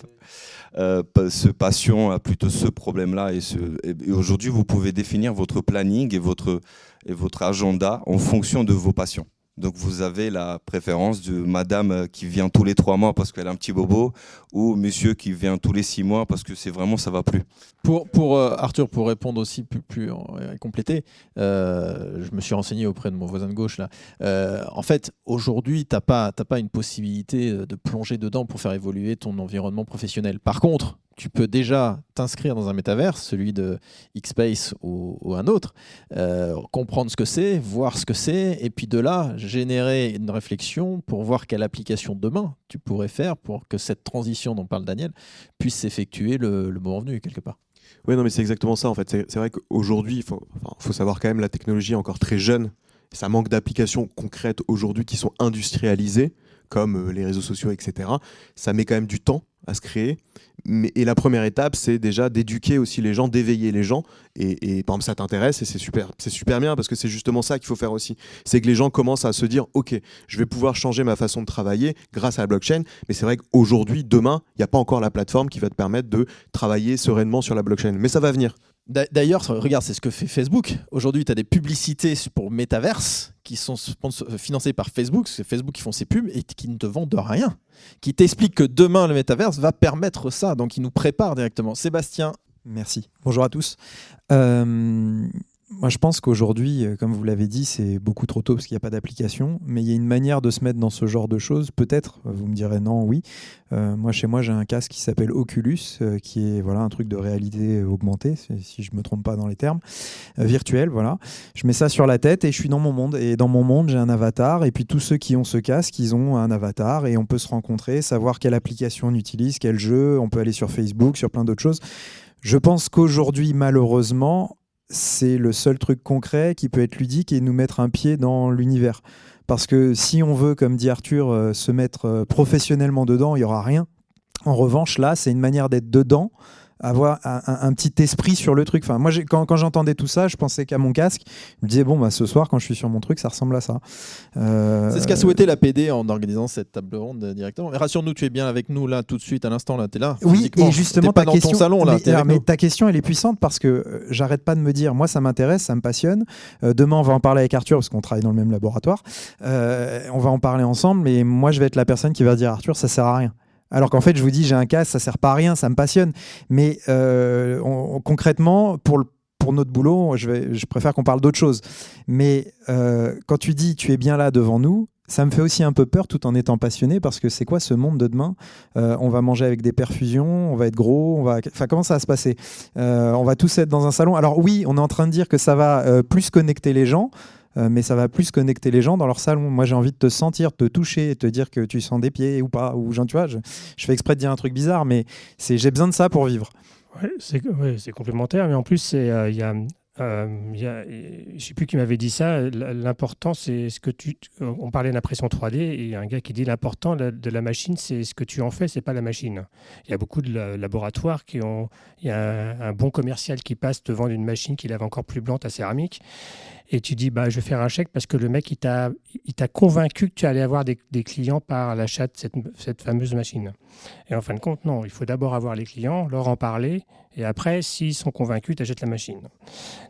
ce patient a plutôt ce problème-là. Et aujourd'hui, vous pouvez définir votre planning et votre agenda en fonction de vos patients. Donc, vous avez la préférence de madame qui vient tous les 3 mois parce qu'elle a un petit bobo ou monsieur qui vient tous les 6 mois parce que ça va plus. Pour Arthur, pour répondre aussi plus compléter, je me suis renseigné auprès de mon voisin de gauche là. En fait, aujourd'hui, t'as pas une possibilité de plonger dedans pour faire évoluer ton environnement professionnel. Par contre, tu peux déjà t'inscrire dans un métaverse, celui de Xspace ou un autre, comprendre ce que c'est, voir ce que c'est, et puis de là, générer une réflexion pour voir quelle application demain tu pourrais faire pour que cette transition dont parle Daniel puisse s'effectuer le moment venu, quelque part. Oui, non, mais c'est exactement ça. En fait, c'est vrai qu'aujourd'hui, il faut savoir quand même, la technologie est encore très jeune. Ça manque d'applications concrètes aujourd'hui qui sont industrialisées, comme les réseaux sociaux, etc. Ça met quand même du temps à se créer. Et la première étape, c'est déjà d'éduquer aussi les gens, d'éveiller les gens. Et par exemple, ça t'intéresse et c'est super bien parce que c'est justement ça qu'il faut faire aussi. C'est que les gens commencent à se dire, OK, je vais pouvoir changer ma façon de travailler grâce à la blockchain. Mais c'est vrai qu'aujourd'hui, demain, il n'y a pas encore la plateforme qui va te permettre de travailler sereinement sur la blockchain. Mais ça va venir. D'ailleurs, regarde, c'est ce que fait Facebook. Aujourd'hui, tu as des publicités pour Metaverse qui sont financées par Facebook. C'est Facebook qui font ces pubs et qui ne te vendent rien. Qui t'expliquent que demain, le Metaverse va permettre ça. Donc, ils nous préparent directement. Sébastien. Merci. Bonjour à tous. Moi, je pense qu'aujourd'hui, comme vous l'avez dit, c'est beaucoup trop tôt parce qu'il n'y a pas d'application. Mais il y a une manière de se mettre dans ce genre de choses. Peut-être, vous me direz non, oui. Moi, chez moi, j'ai un casque qui s'appelle Oculus, qui est un truc de réalité augmentée, si je ne me trompe pas dans les termes, virtuel. Voilà. Je mets ça sur la tête et je suis dans mon monde. Et dans mon monde, j'ai un avatar. Et puis tous ceux qui ont ce casque, ils ont un avatar. Et on peut se rencontrer, savoir quelle application on utilise, quel jeu. On peut aller sur Facebook, sur plein d'autres choses. Je pense qu'aujourd'hui, malheureusement, c'est le seul truc concret qui peut être ludique et nous mettre un pied dans l'univers. Parce que si on veut, comme dit Arthur, se mettre professionnellement dedans, il n'y aura rien. En revanche, là, c'est une manière d'être dedans, avoir un petit esprit sur le truc. Enfin, moi, quand j'entendais tout ça, je pensais qu'à mon casque. Je me disais, ce soir, quand je suis sur mon truc, ça ressemble à ça. C'est ce qu'a souhaité la PD en organisant cette table ronde directement. Mais rassure-nous, tu es bien avec nous là, tout de suite, à l'instant, là, tu es là. Oui, et justement, pas dans ton salon, là. Mais ta question, elle est puissante parce que j'arrête pas de me dire, moi, ça m'intéresse, ça me passionne. Demain, on va en parler avec Arthur parce qu'on travaille dans le même laboratoire. On va en parler ensemble, mais moi, je vais être la personne qui va dire, Arthur, ça sert à rien. Alors qu'en fait, je vous dis, j'ai un casque, ça sert pas à rien, ça me passionne. Mais concrètement, pour notre boulot, je préfère qu'on parle d'autre chose. Mais quand tu dis, tu es bien là devant nous, ça me fait aussi un peu peur tout en étant passionné parce que c'est quoi ce monde de demain ? On va manger avec des perfusions, on va être gros, comment ça va se passer ? On va tous être dans un salon. Alors oui, on est en train de dire que ça va plus connecter les gens. Mais ça va plus connecter les gens dans leur salon. Moi, j'ai envie de te sentir, de te toucher, te dire que tu sens des pieds ou pas. Ou, tu vois, je fais exprès de dire un truc bizarre, mais j'ai besoin de ça pour vivre. Ouais, c'est complémentaire, mais en plus, il y a je ne sais plus qui m'avait dit ça. L'important, c'est ce que on parlait d'impression 3D et il y a un gars qui dit l'important de la machine, c'est ce que tu en fais, c'est pas la machine. Il y a beaucoup de laboratoires il y a un bon commercial qui passe te vendre une machine qui lave encore plus blanc ta céramique. Et tu dis, je vais faire un chèque parce que le mec, il t'a convaincu que tu allais avoir des clients par l'achat de cette fameuse machine. Et en fin de compte, non. Il faut d'abord avoir les clients, leur en parler. Et après, s'ils sont convaincus, tu achètes la machine.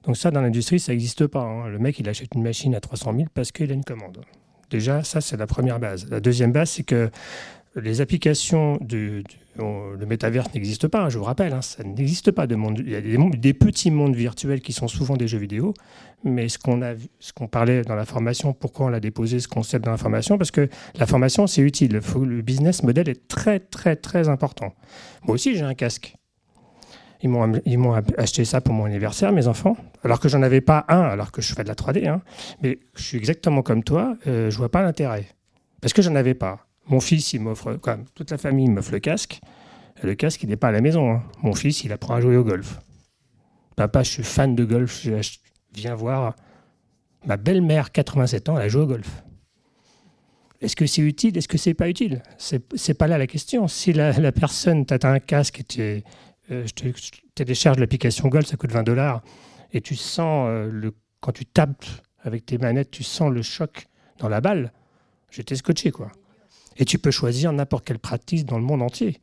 Donc ça, dans l'industrie, ça n'existe pas. Hein. Le mec, il achète une machine à 300 000 parce qu'il a une commande. Déjà, ça, c'est la première base. La deuxième base, c'est que les applications Le métaverse n'existe pas, je vous rappelle, hein, ça n'existe pas de monde. Il y a des petits mondes virtuels qui sont souvent des jeux vidéo, mais ce qu'on parlait dans la formation, pourquoi on l'a déposé ce concept dans la formation, parce que la formation c'est utile, le business model est très très très important. Moi aussi j'ai un casque. Ils m'ont acheté ça pour mon anniversaire, mes enfants, alors que j'en avais pas un, alors que je fais de la 3D, hein, mais je suis exactement comme toi, je vois pas l'intérêt, parce que j'en avais pas. Mon fils, il m'offre, quand même, toute la famille m'offre le casque. Le casque, il n'est pas à la maison. Hein. Mon fils, il apprend à jouer au golf. Papa, je suis fan de golf. Je viens voir ma belle-mère, 87 ans, elle joue au golf. Est-ce que c'est utile? Est-ce que c'est pas utile? C'est pas là la question. Si la personne, tu as un casque et je te télécharge l'application golf, ça coûte $20, et tu sens, quand tu tapes avec tes manettes, tu sens le choc dans la balle, j'étais scotché, quoi. Et tu peux choisir n'importe quelle pratique dans le monde entier.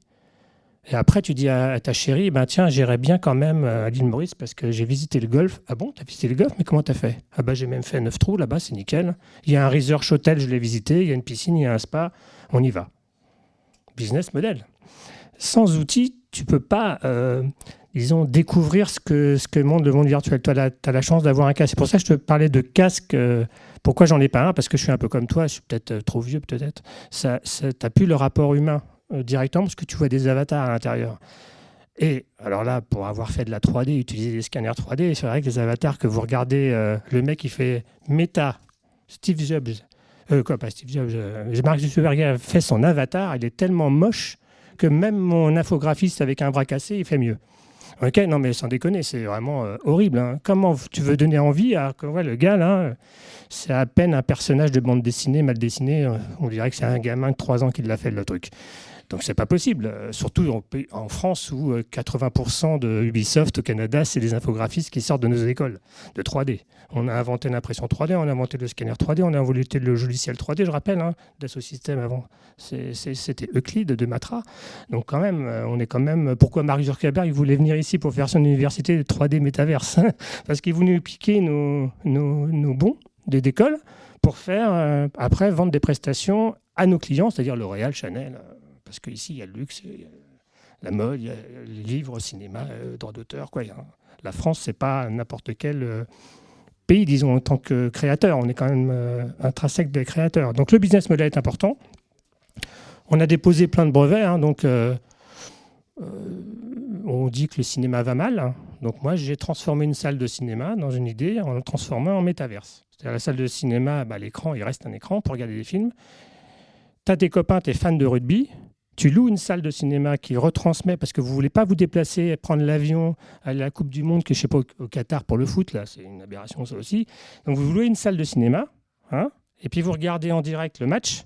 Et après, tu dis à ta chérie, ben tiens, j'irai bien quand même à l'île Maurice parce que j'ai visité le golf. Ah bon, t'as visité le golf? Mais comment t'as fait? Ah bah j'ai même fait 9 trous là-bas, c'est nickel. Il y a un resort hotel, je l'ai visité. Il y a une piscine, il y a un spa. On y va. Business model. Sans outils, tu peux pas, disons, découvrir ce que montre le monde virtuel. Toi, tu as la chance d'avoir un casque. C'est pour ça que je te parlais de casque. Pourquoi j'en ai pas un? Parce que je suis un peu comme toi. Je suis peut-être trop vieux, peut-être. Tu n'as plus le rapport humain directement parce que tu vois des avatars à l'intérieur. Et alors là, pour avoir fait de la 3D, utiliser des scanners 3D, c'est vrai que les avatars que vous regardez, le mec, il fait Meta, Steve Jobs. Pas Steve Jobs. Mark Zuckerberg a fait son avatar. Il est tellement moche que même mon infographiste avec un bras cassé, il fait mieux. Ok, non mais sans déconner, c'est vraiment horrible. Hein. Comment tu veux donner envie à le gars là, c'est à peine un personnage de bande dessinée mal dessiné. On dirait que c'est un gamin de 3 ans qui l'a fait le truc. Donc c'est pas possible. Surtout en France où 80% de Ubisoft au Canada, c'est des infographistes qui sortent de nos écoles de 3D. On a inventé l'impression 3D, on a inventé le scanner 3D, on a inventé le logiciel 3D, je rappelle, hein, Dassault Systèmes avant. C'était Euclide de Matra. Donc quand même, on est quand même... Pourquoi Mark Zuckerberg il voulait venir ici pour faire son université de 3D métaverse? Parce qu'il voulait nous piquer nos bons d'école pour faire, après, vendre des prestations à nos clients, c'est-à-dire L'Oréal, Chanel... Parce qu'ici, il y a le luxe, il y a la mode, il y a les livres, le cinéma, droit d'auteur. La France, ce n'est pas n'importe quel pays, disons, en tant que créateur. On est quand même intrinsèque des créateurs. Donc, le business model est important. On a déposé plein de brevets. Hein, donc, on dit que le cinéma va mal. Hein. Donc, moi, j'ai transformé une salle de cinéma dans une idée en le transformant en métaverse. C'est-à-dire, la salle de cinéma, l'écran, il reste un écran pour regarder des films. Tu as tes copains, tu es fan de rugby. Tu loues une salle de cinéma qui retransmet, parce que vous ne voulez pas vous déplacer, prendre l'avion, aller à la Coupe du Monde, que je ne sais pas, au Qatar pour le foot, là, c'est une aberration ça aussi. Donc vous louez une salle de cinéma, hein, et puis vous regardez en direct le match,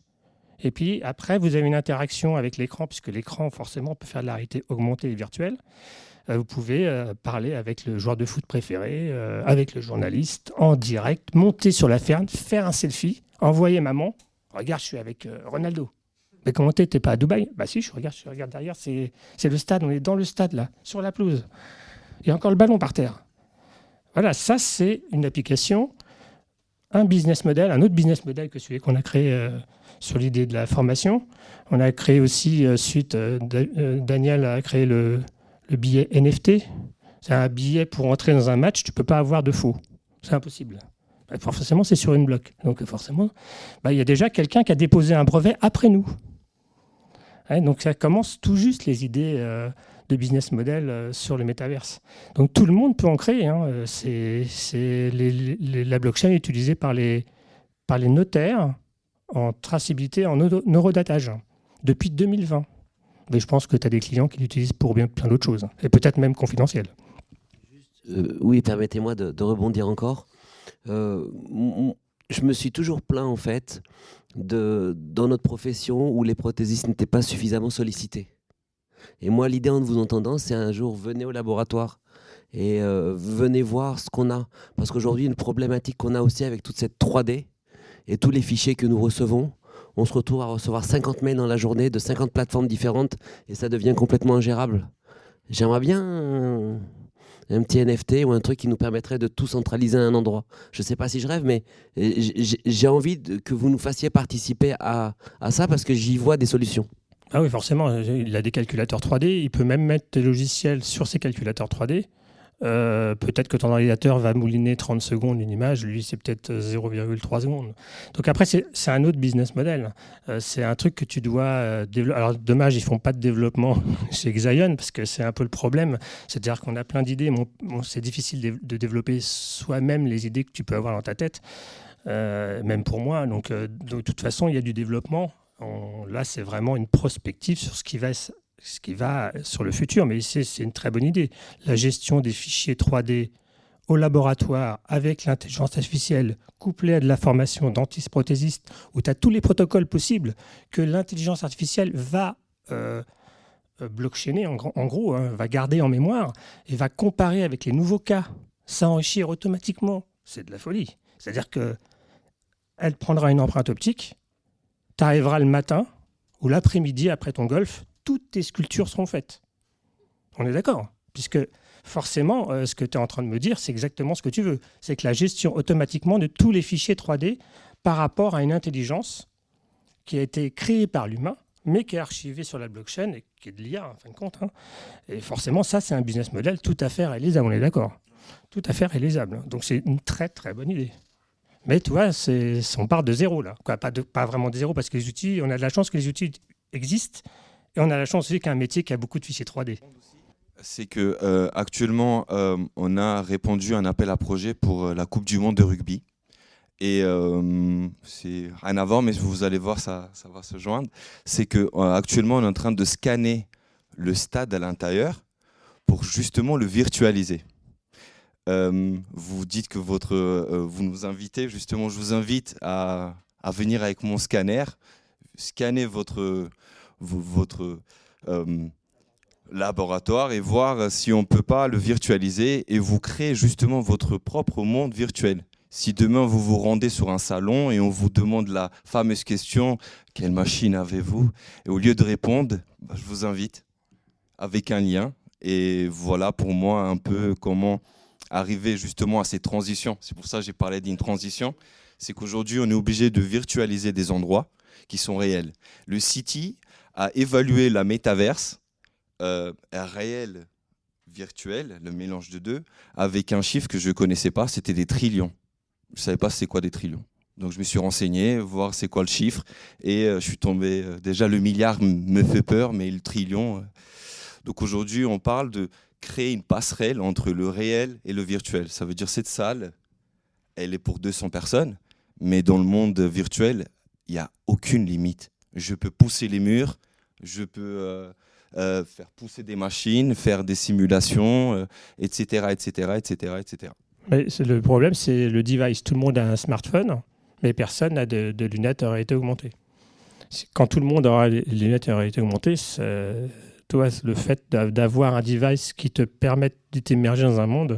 et puis après vous avez une interaction avec l'écran, puisque l'écran forcément peut faire de la réalité augmentée et virtuelle. Vous pouvez parler avec le joueur de foot préféré, avec le journaliste, en direct, monter sur la ferme, faire un selfie, envoyer maman, regarde, je suis avec Ronaldo. Mais comment t'es pas à Dubaï? Bah si, je regarde derrière, c'est le stade, on est dans le stade là, sur la pelouse. Il y a encore le ballon par terre. Voilà, ça c'est une application, un business model, un autre business model que celui qu'on a créé sur l'idée de la formation. On a créé aussi, Daniel a créé le billet NFT. C'est un billet pour entrer dans un match, tu peux pas avoir de faux. C'est impossible. Forcément, c'est sur une bloc. Donc forcément, il y a déjà quelqu'un qui a déposé un brevet après nous. Ouais, donc ça commence tout juste les idées de business model sur le métaverse. Donc tout le monde peut en créer. Hein. La blockchain est utilisée par les notaires en traçabilité, en neurodatage, depuis 2020. Mais je pense que tu as des clients qui l'utilisent pour bien plein d'autres choses, et peut-être même confidentielles. Oui, permettez-moi de rebondir encore. Je me suis toujours plaint en fait dans notre profession où les prothésistes n'étaient pas suffisamment sollicités. Et moi, l'idée en vous entendant, c'est un jour venez au laboratoire et venez voir ce qu'on a. Parce qu'aujourd'hui, une problématique qu'on a aussi avec toute cette 3D et tous les fichiers que nous recevons, on se retrouve à recevoir 50 mails dans la journée de 50 plateformes différentes et ça devient complètement ingérable. J'aimerais bien un petit NFT ou un truc qui nous permettrait de tout centraliser à un endroit. Je ne sais pas si je rêve, mais j'ai envie que vous nous fassiez participer à ça parce que j'y vois des solutions. Ah oui, forcément. Il a des calculateurs 3D. Il peut même mettre des logiciels sur ses calculateurs 3D. Peut-être que ton ordinateur va mouliner 30 secondes une image, lui c'est peut-être 0,3 secondes. Donc après c'est un autre business model. C'est un truc que tu dois développer. Alors dommage, ils font pas de développement chez Xion parce que c'est un peu le problème. C'est-à-dire qu'on a plein d'idées, mais c'est difficile de développer soi-même les idées que tu peux avoir dans ta tête, même pour moi. Donc de toute façon il y a du développement. Là c'est vraiment une prospective sur ce qui va sur le futur, mais c'est une très bonne idée. La gestion des fichiers 3D au laboratoire avec l'intelligence artificielle couplée à de la formation dentistes-prothésistes où tu as tous les protocoles possibles que l'intelligence artificielle va blockchainer, en gros, hein, va garder en mémoire et va comparer avec les nouveaux cas, s'enrichir automatiquement. C'est de la folie. C'est-à-dire qu'elle prendra une empreinte optique, tu arriveras le matin ou l'après-midi après ton golf, toutes tes sculptures seront faites. On est d'accord? Puisque forcément, ce que tu es en train de me dire, c'est exactement ce que tu veux. C'est que la gestion automatiquement de tous les fichiers 3D par rapport à une intelligence qui a été créée par l'humain, mais qui est archivée sur la blockchain et qui est de l'IA, en fin de compte. Hein. Et forcément, ça, c'est un business model tout à fait réalisable, on est d'accord? Tout à fait réalisable. Donc, c'est une très, très bonne idée. Mais tu vois, on part de zéro, là. Quoi, pas vraiment de zéro, parce que les outils, on a de la chance que les outils existent. Et on a la chance aussi qu'un métier qui a beaucoup de fichiers 3D. C'est que actuellement, on a répondu à un appel à projet pour la Coupe du Monde de rugby. Et c'est rien à voir, mais vous allez voir, ça va se joindre. C'est que actuellement, on est en train de scanner le stade à l'intérieur pour justement le virtualiser. Vous dites que vous nous invitez, justement, je vous invite à venir avec mon scanner, scanner votre laboratoire et voir si on ne peut pas le virtualiser et vous créer justement votre propre monde virtuel. Si demain vous vous rendez sur un salon et on vous demande la fameuse question « Quelle machine avez-vous ?» et au lieu de répondre, je vous invite avec un lien. Et voilà pour moi un peu comment arriver justement à ces transitions. C'est pour ça que j'ai parlé d'une transition. C'est qu'aujourd'hui on est obligé de virtualiser des endroits qui sont réels. Le City a évalué la métaverse, un réel virtuel, le mélange de deux, avec un chiffre que je ne connaissais pas, c'était des trillions. Je ne savais pas c'est quoi des trillions. Donc je me suis renseigné, voir c'est quoi le chiffre, et je suis tombé, déjà le milliard me fait peur, mais le trillion... Donc aujourd'hui on parle de créer une passerelle entre le réel et le virtuel. Ça veut dire cette salle, elle est pour 200 personnes, mais dans le monde virtuel, il n'y a aucune limite. Je peux pousser les murs, je peux faire pousser des machines, faire des simulations, etc., etc., etc., etc. Mais le problème, c'est le device. Tout le monde a un smartphone, mais personne n'a de lunettes à réalité augmentée. Quand tout le monde aura les lunettes à réalité augmentée, toi, le fait d'avoir un device qui te permette de t'immerger dans un monde,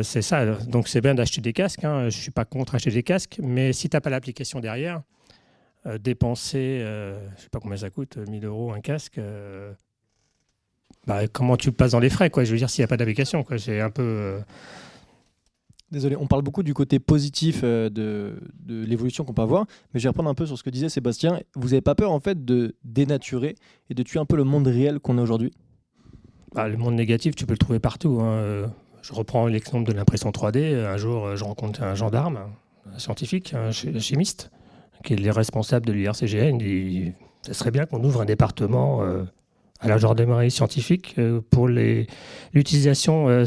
c'est ça. Donc c'est bien d'acheter des casques. Hein. Je ne suis pas contre acheter des casques, mais si tu n'as pas l'application derrière, dépenser, je ne sais pas combien ça coûte, 1 000 € un casque, comment tu le passes dans les frais, quoi. Je veux dire, s'il n'y a pas d'application, quoi. C'est un peu... Désolé, on parle beaucoup du côté positif de l'évolution qu'on peut avoir, mais je vais reprendre un peu sur ce que disait Sébastien. Vous n'avez pas peur en fait de dénaturer et de tuer un peu le monde réel qu'on a aujourd'hui? Le monde négatif, tu peux le trouver partout. Hein. Je reprends l'exemple de l'impression 3D. Un jour, je rencontre un gendarme, un scientifique, un chimiste, qui est le responsable de l'IRCGN. Il dit, ça serait bien qu'on ouvre un département à la gendarmerie scientifique pour l'utilisation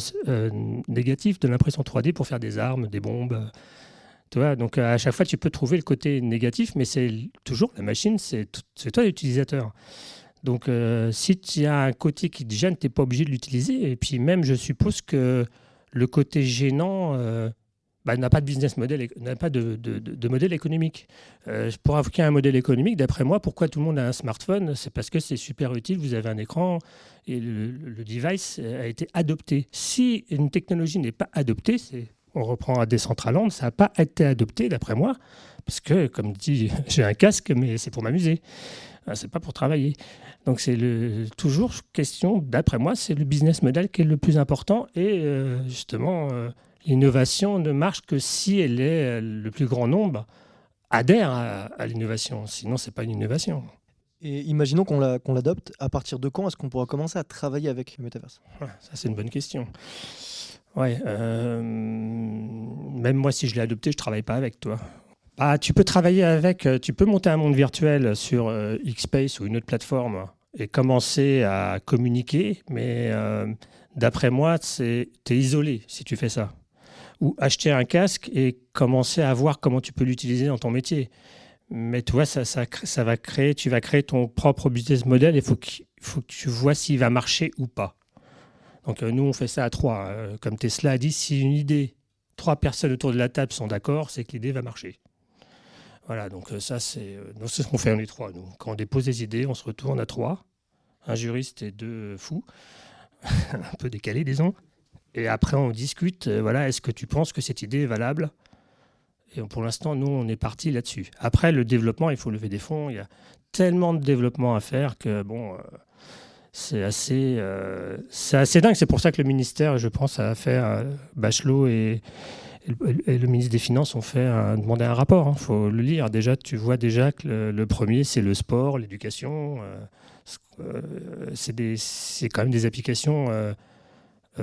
négative de l'impression 3D pour faire des armes, des bombes. Tu vois, donc à chaque fois, tu peux trouver le côté négatif, mais c'est toujours la machine, c'est toi l'utilisateur. Donc si tu as un côté qui te gêne, tu n'es pas obligé de l'utiliser. Et puis même, je suppose que le côté gênant n'a pas de business model, n'a pas de modèle économique. Pour avoir un modèle économique, d'après moi, pourquoi tout le monde a un smartphone? C'est parce que c'est super utile, vous avez un écran et le device a été adopté. Si une technologie n'est pas adoptée, on reprend à Decentraland, ça n'a pas été adopté, d'après moi, parce que, comme dit, j'ai un casque, mais c'est pour m'amuser. C'est pas pour travailler. Donc c'est toujours question, d'après moi, c'est le business model qui est le plus important et justement... L'innovation ne marche que si le plus grand nombre adhère à l'innovation. Sinon, ce n'est pas une innovation. Et imaginons qu'on l'adopte, à partir de quand est-ce qu'on pourra commencer à travailler avec le métaverse? Ça, c'est une bonne question. Ouais, même moi, si je l'ai adopté, je ne travaille pas avec, toi. Tu peux travailler avec, tu peux monter un monde virtuel sur Xspace ou une autre plateforme et commencer à communiquer, mais d'après moi, tu es isolé si tu fais ça. Ou acheter un casque et commencer à voir comment tu peux l'utiliser dans ton métier. Mais tu vois, ça va créer, tu vas créer ton propre business model et il faut que tu vois s'il va marcher ou pas. Donc nous, on fait ça à 3. Comme Tesla a dit, si une idée, 3 personnes autour de la table sont d'accord, c'est que l'idée va marcher. Voilà, donc ça, c'est ce qu'on fait, on est 3. Nous. Quand on dépose des idées, on se retourne à 3. Un juriste et 2 fous, un peu décalés, disons. Et après, on discute, est-ce que tu penses que cette idée est valable? Et pour l'instant, nous, on est parti là-dessus. Après, le développement, il faut lever des fonds. Il y a tellement de développement à faire que, c'est assez dingue. C'est pour ça que le ministère, je pense, a fait Bachelot et le ministre des Finances ont demandé un rapport. Il faut le lire. Déjà, tu vois déjà que le premier, c'est le sport, l'éducation. C'est quand même des applications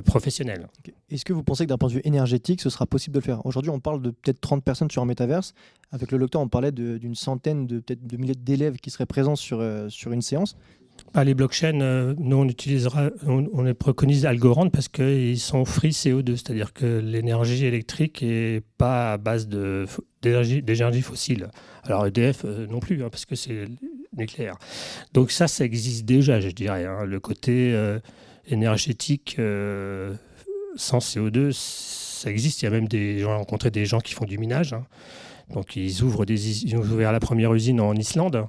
professionnelles. Est-ce que vous pensez que d'un point de vue énergétique, ce sera possible de le faire? Aujourd'hui, on parle de peut-être 30 personnes sur un métaverse. Avec le Loctor, on parlait d'une centaine, peut-être de milliers d'élèves qui seraient présents sur une séance. Les blockchains, nous, on les préconise Algorand parce qu'ils sont free CO2, c'est-à-dire que l'énergie électrique n'est pas à base d'énergie fossile. Alors EDF non plus, parce que c'est nucléaire. Donc ça existe déjà, je dirais. Le côté énergétique sans CO2, ça existe. Il y a même j'ai rencontré des gens qui font du minage. Donc ils ont ouvert la première usine en Islande.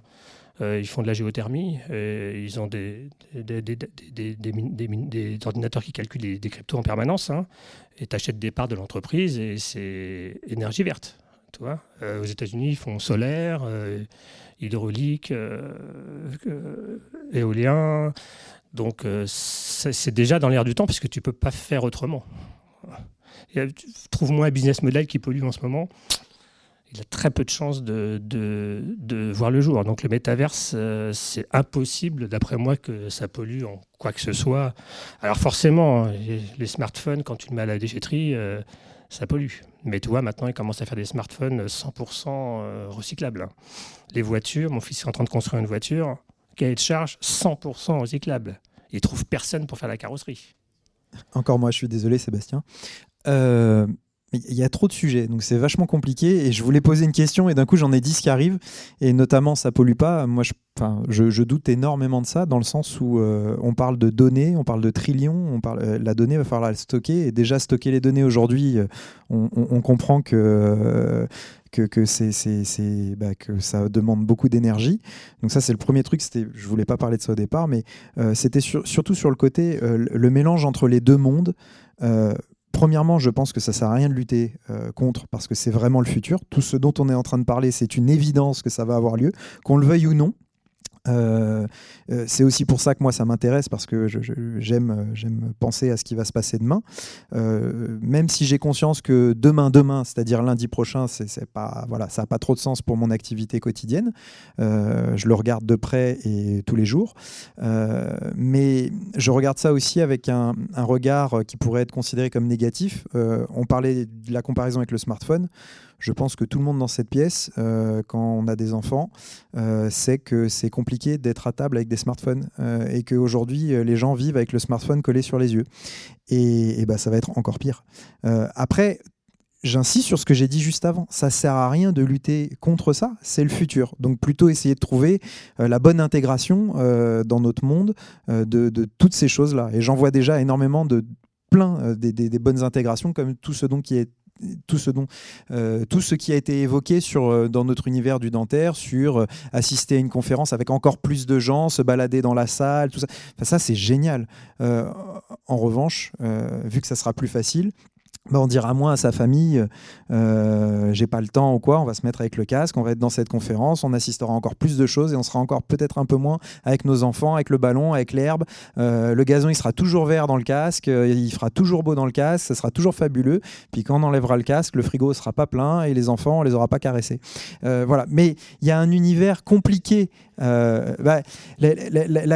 Ils font de la géothermie, ils ont des ordinateurs qui calculent des cryptos en permanence, et tu achètes des parts de l'entreprise et c'est énergie verte. Tu vois, aux États-Unis, ils font solaire, hydraulique, éolien. Donc c'est déjà dans l'air du temps puisque tu ne peux pas faire autrement. Trouve-moi un business model qui pollue en ce moment. Il a très peu de chances de voir le jour. Donc le métaverse, c'est impossible, d'après moi, que ça pollue en quoi que ce soit. Alors forcément, les smartphones, quand tu le mets à la déchetterie, ça pollue. Mais tu vois, maintenant, ils commencent à faire des smartphones 100% recyclables. Les voitures, mon fils est en train de construire une voiture, cahier de charge 100% recyclable. Il ne trouve personne pour faire la carrosserie. Encore moi, je suis désolé, Sébastien. Il y a trop de sujets, donc c'est vachement compliqué. Et je voulais poser une question, et d'un coup, j'en ai 10 qui arrivent. Et notamment, ça pollue pas. Moi, je doute énormément de ça, dans le sens où on parle de données, on parle de trillions. La donnée, il va falloir la stocker. Et déjà, stocker les données aujourd'hui, on comprend que ça demande beaucoup d'énergie. Donc ça, c'est le premier truc. Je voulais pas parler de ça au départ, mais c'était surtout sur le côté, le mélange entre les deux mondes. Premièrement, je pense que ça ne sert à rien de lutter contre, parce que c'est vraiment le futur. Tout ce dont on est en train de parler, c'est une évidence que ça va avoir lieu, qu'on le veuille ou non. C'est aussi pour ça que moi ça m'intéresse, parce que j'aime penser à ce qui va se passer demain, même si j'ai conscience que demain, c'est-à-dire lundi prochain, c'est pas, ça n'a pas trop de sens pour mon activité quotidienne. Je le regarde de près et tous les jours, mais je regarde ça aussi avec un regard qui pourrait être considéré comme négatif. On parlait de la comparaison avec le smartphone. Je pense que tout le monde dans cette pièce, quand on a des enfants, sait que c'est compliqué d'être à table avec des smartphones, et qu'aujourd'hui, les gens vivent avec le smartphone collé sur les yeux. Et ça va être encore pire. Après, j'insiste sur ce que j'ai dit juste avant. Ça ne sert à rien de lutter contre ça, c'est le futur. Donc plutôt essayer de trouver la bonne intégration dans notre monde de toutes ces choses-là. Et j'en vois déjà énormément des bonnes intégrations, comme tout ce qui a été évoqué dans notre univers du dentaire, sur assister à une conférence avec encore plus de gens, se balader dans la salle, tout ça. Ça, c'est génial. En revanche, vu que ça sera plus facile, on dira moins à sa famille j'ai pas le temps ou quoi, on va se mettre avec le casque, on va être dans cette conférence, on assistera encore plus de choses et on sera encore peut-être un peu moins avec nos enfants, avec le ballon, avec l'herbe. Le gazon il sera toujours vert dans le casque, il fera toujours beau dans le casque, ça sera toujours fabuleux. Puis quand on enlèvera le casque, le frigo sera pas plein et les enfants on les aura pas caressés. Voilà. Mais il y a un univers compliqué. La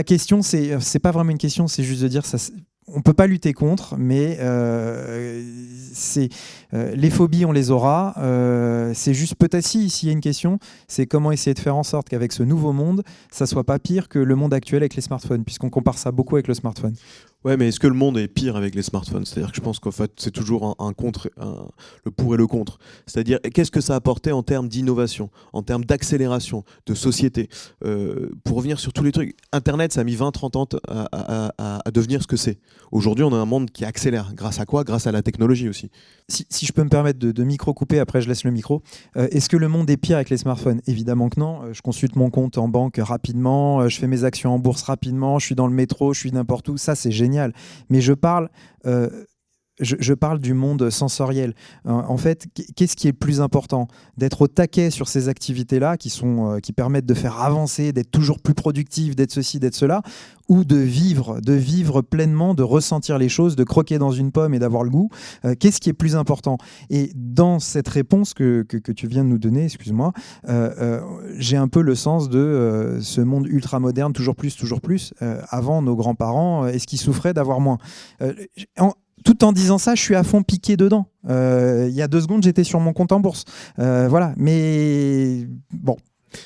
question c'est pas vraiment une question, c'est juste de dire ça. On peut pas lutter contre, mais les phobies, on les aura. C'est juste peut-être s'il y a une question, c'est comment essayer de faire en sorte qu'avec ce nouveau monde, ça soit pas pire que le monde actuel avec les smartphones, puisqu'on compare ça beaucoup avec le smartphone. Ouais, mais est-ce que le monde est pire avec les smartphones ? C'est-à-dire que je pense qu'en fait, c'est toujours un contre, le pour et le contre. C'est-à-dire, qu'est-ce que ça a apporté en termes d'innovation, en termes d'accélération, de société ? Pour revenir sur tous les trucs, Internet, ça a mis 20-30 ans à devenir ce que c'est. Aujourd'hui, on a un monde qui accélère. Grâce à quoi ? Grâce à la technologie aussi. Si je peux me permettre de micro-couper, après je laisse le micro. Est-ce que le monde est pire avec les smartphones ? Évidemment que non. Je consulte mon compte en banque rapidement, je fais mes actions en bourse rapidement, je suis dans le métro, je suis n'importe où. Ça, c'est génial. Mais je parle du monde sensoriel. En fait, qu'est-ce qui est le plus important ? D'être au taquet sur ces activités-là qui permettent de faire avancer, d'être toujours plus productif, d'être ceci, d'être cela, ou de vivre pleinement, de ressentir les choses, de croquer dans une pomme et d'avoir le goût. Qu'est-ce qui est plus important ? Et dans cette réponse que tu viens de nous donner, excuse-moi, j'ai un peu le sens de ce monde ultra moderne, toujours plus. Avant, nos grands-parents, est-ce qu'ils souffraient d'avoir moins ? Tout en disant ça, je suis à fond piqué dedans. Il y a 2 secondes, j'étais sur mon compte en bourse. Voilà, mais bon.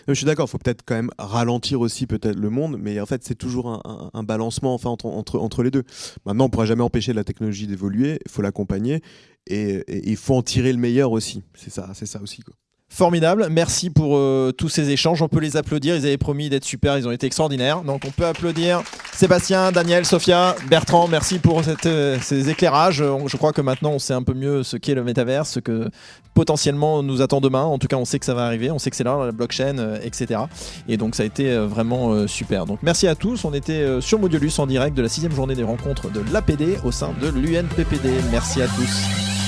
Je suis d'accord, il faut peut-être quand même ralentir aussi peut-être le monde, mais en fait c'est toujours un balancement enfin, entre les deux. Maintenant on ne pourra jamais empêcher la technologie d'évoluer, il faut l'accompagner et il faut en tirer le meilleur aussi. C'est ça aussi, quoi. Formidable, merci pour tous ces échanges. On peut les applaudir, ils avaient promis d'être super, ils ont été extraordinaires. Donc on peut applaudir Sébastien, Daniel, Sophia, Bertrand, merci pour ces éclairages. Je crois que maintenant on sait un peu mieux ce qu'est le métavers, ce que potentiellement nous attend demain. En tout cas on sait que ça va arriver, on sait que c'est là, la blockchain, etc. Et donc ça a été vraiment super. Donc merci à tous, on était sur Modulus en direct de la 6e journée des rencontres de l'APD au sein de l'UNPPD. Merci à tous.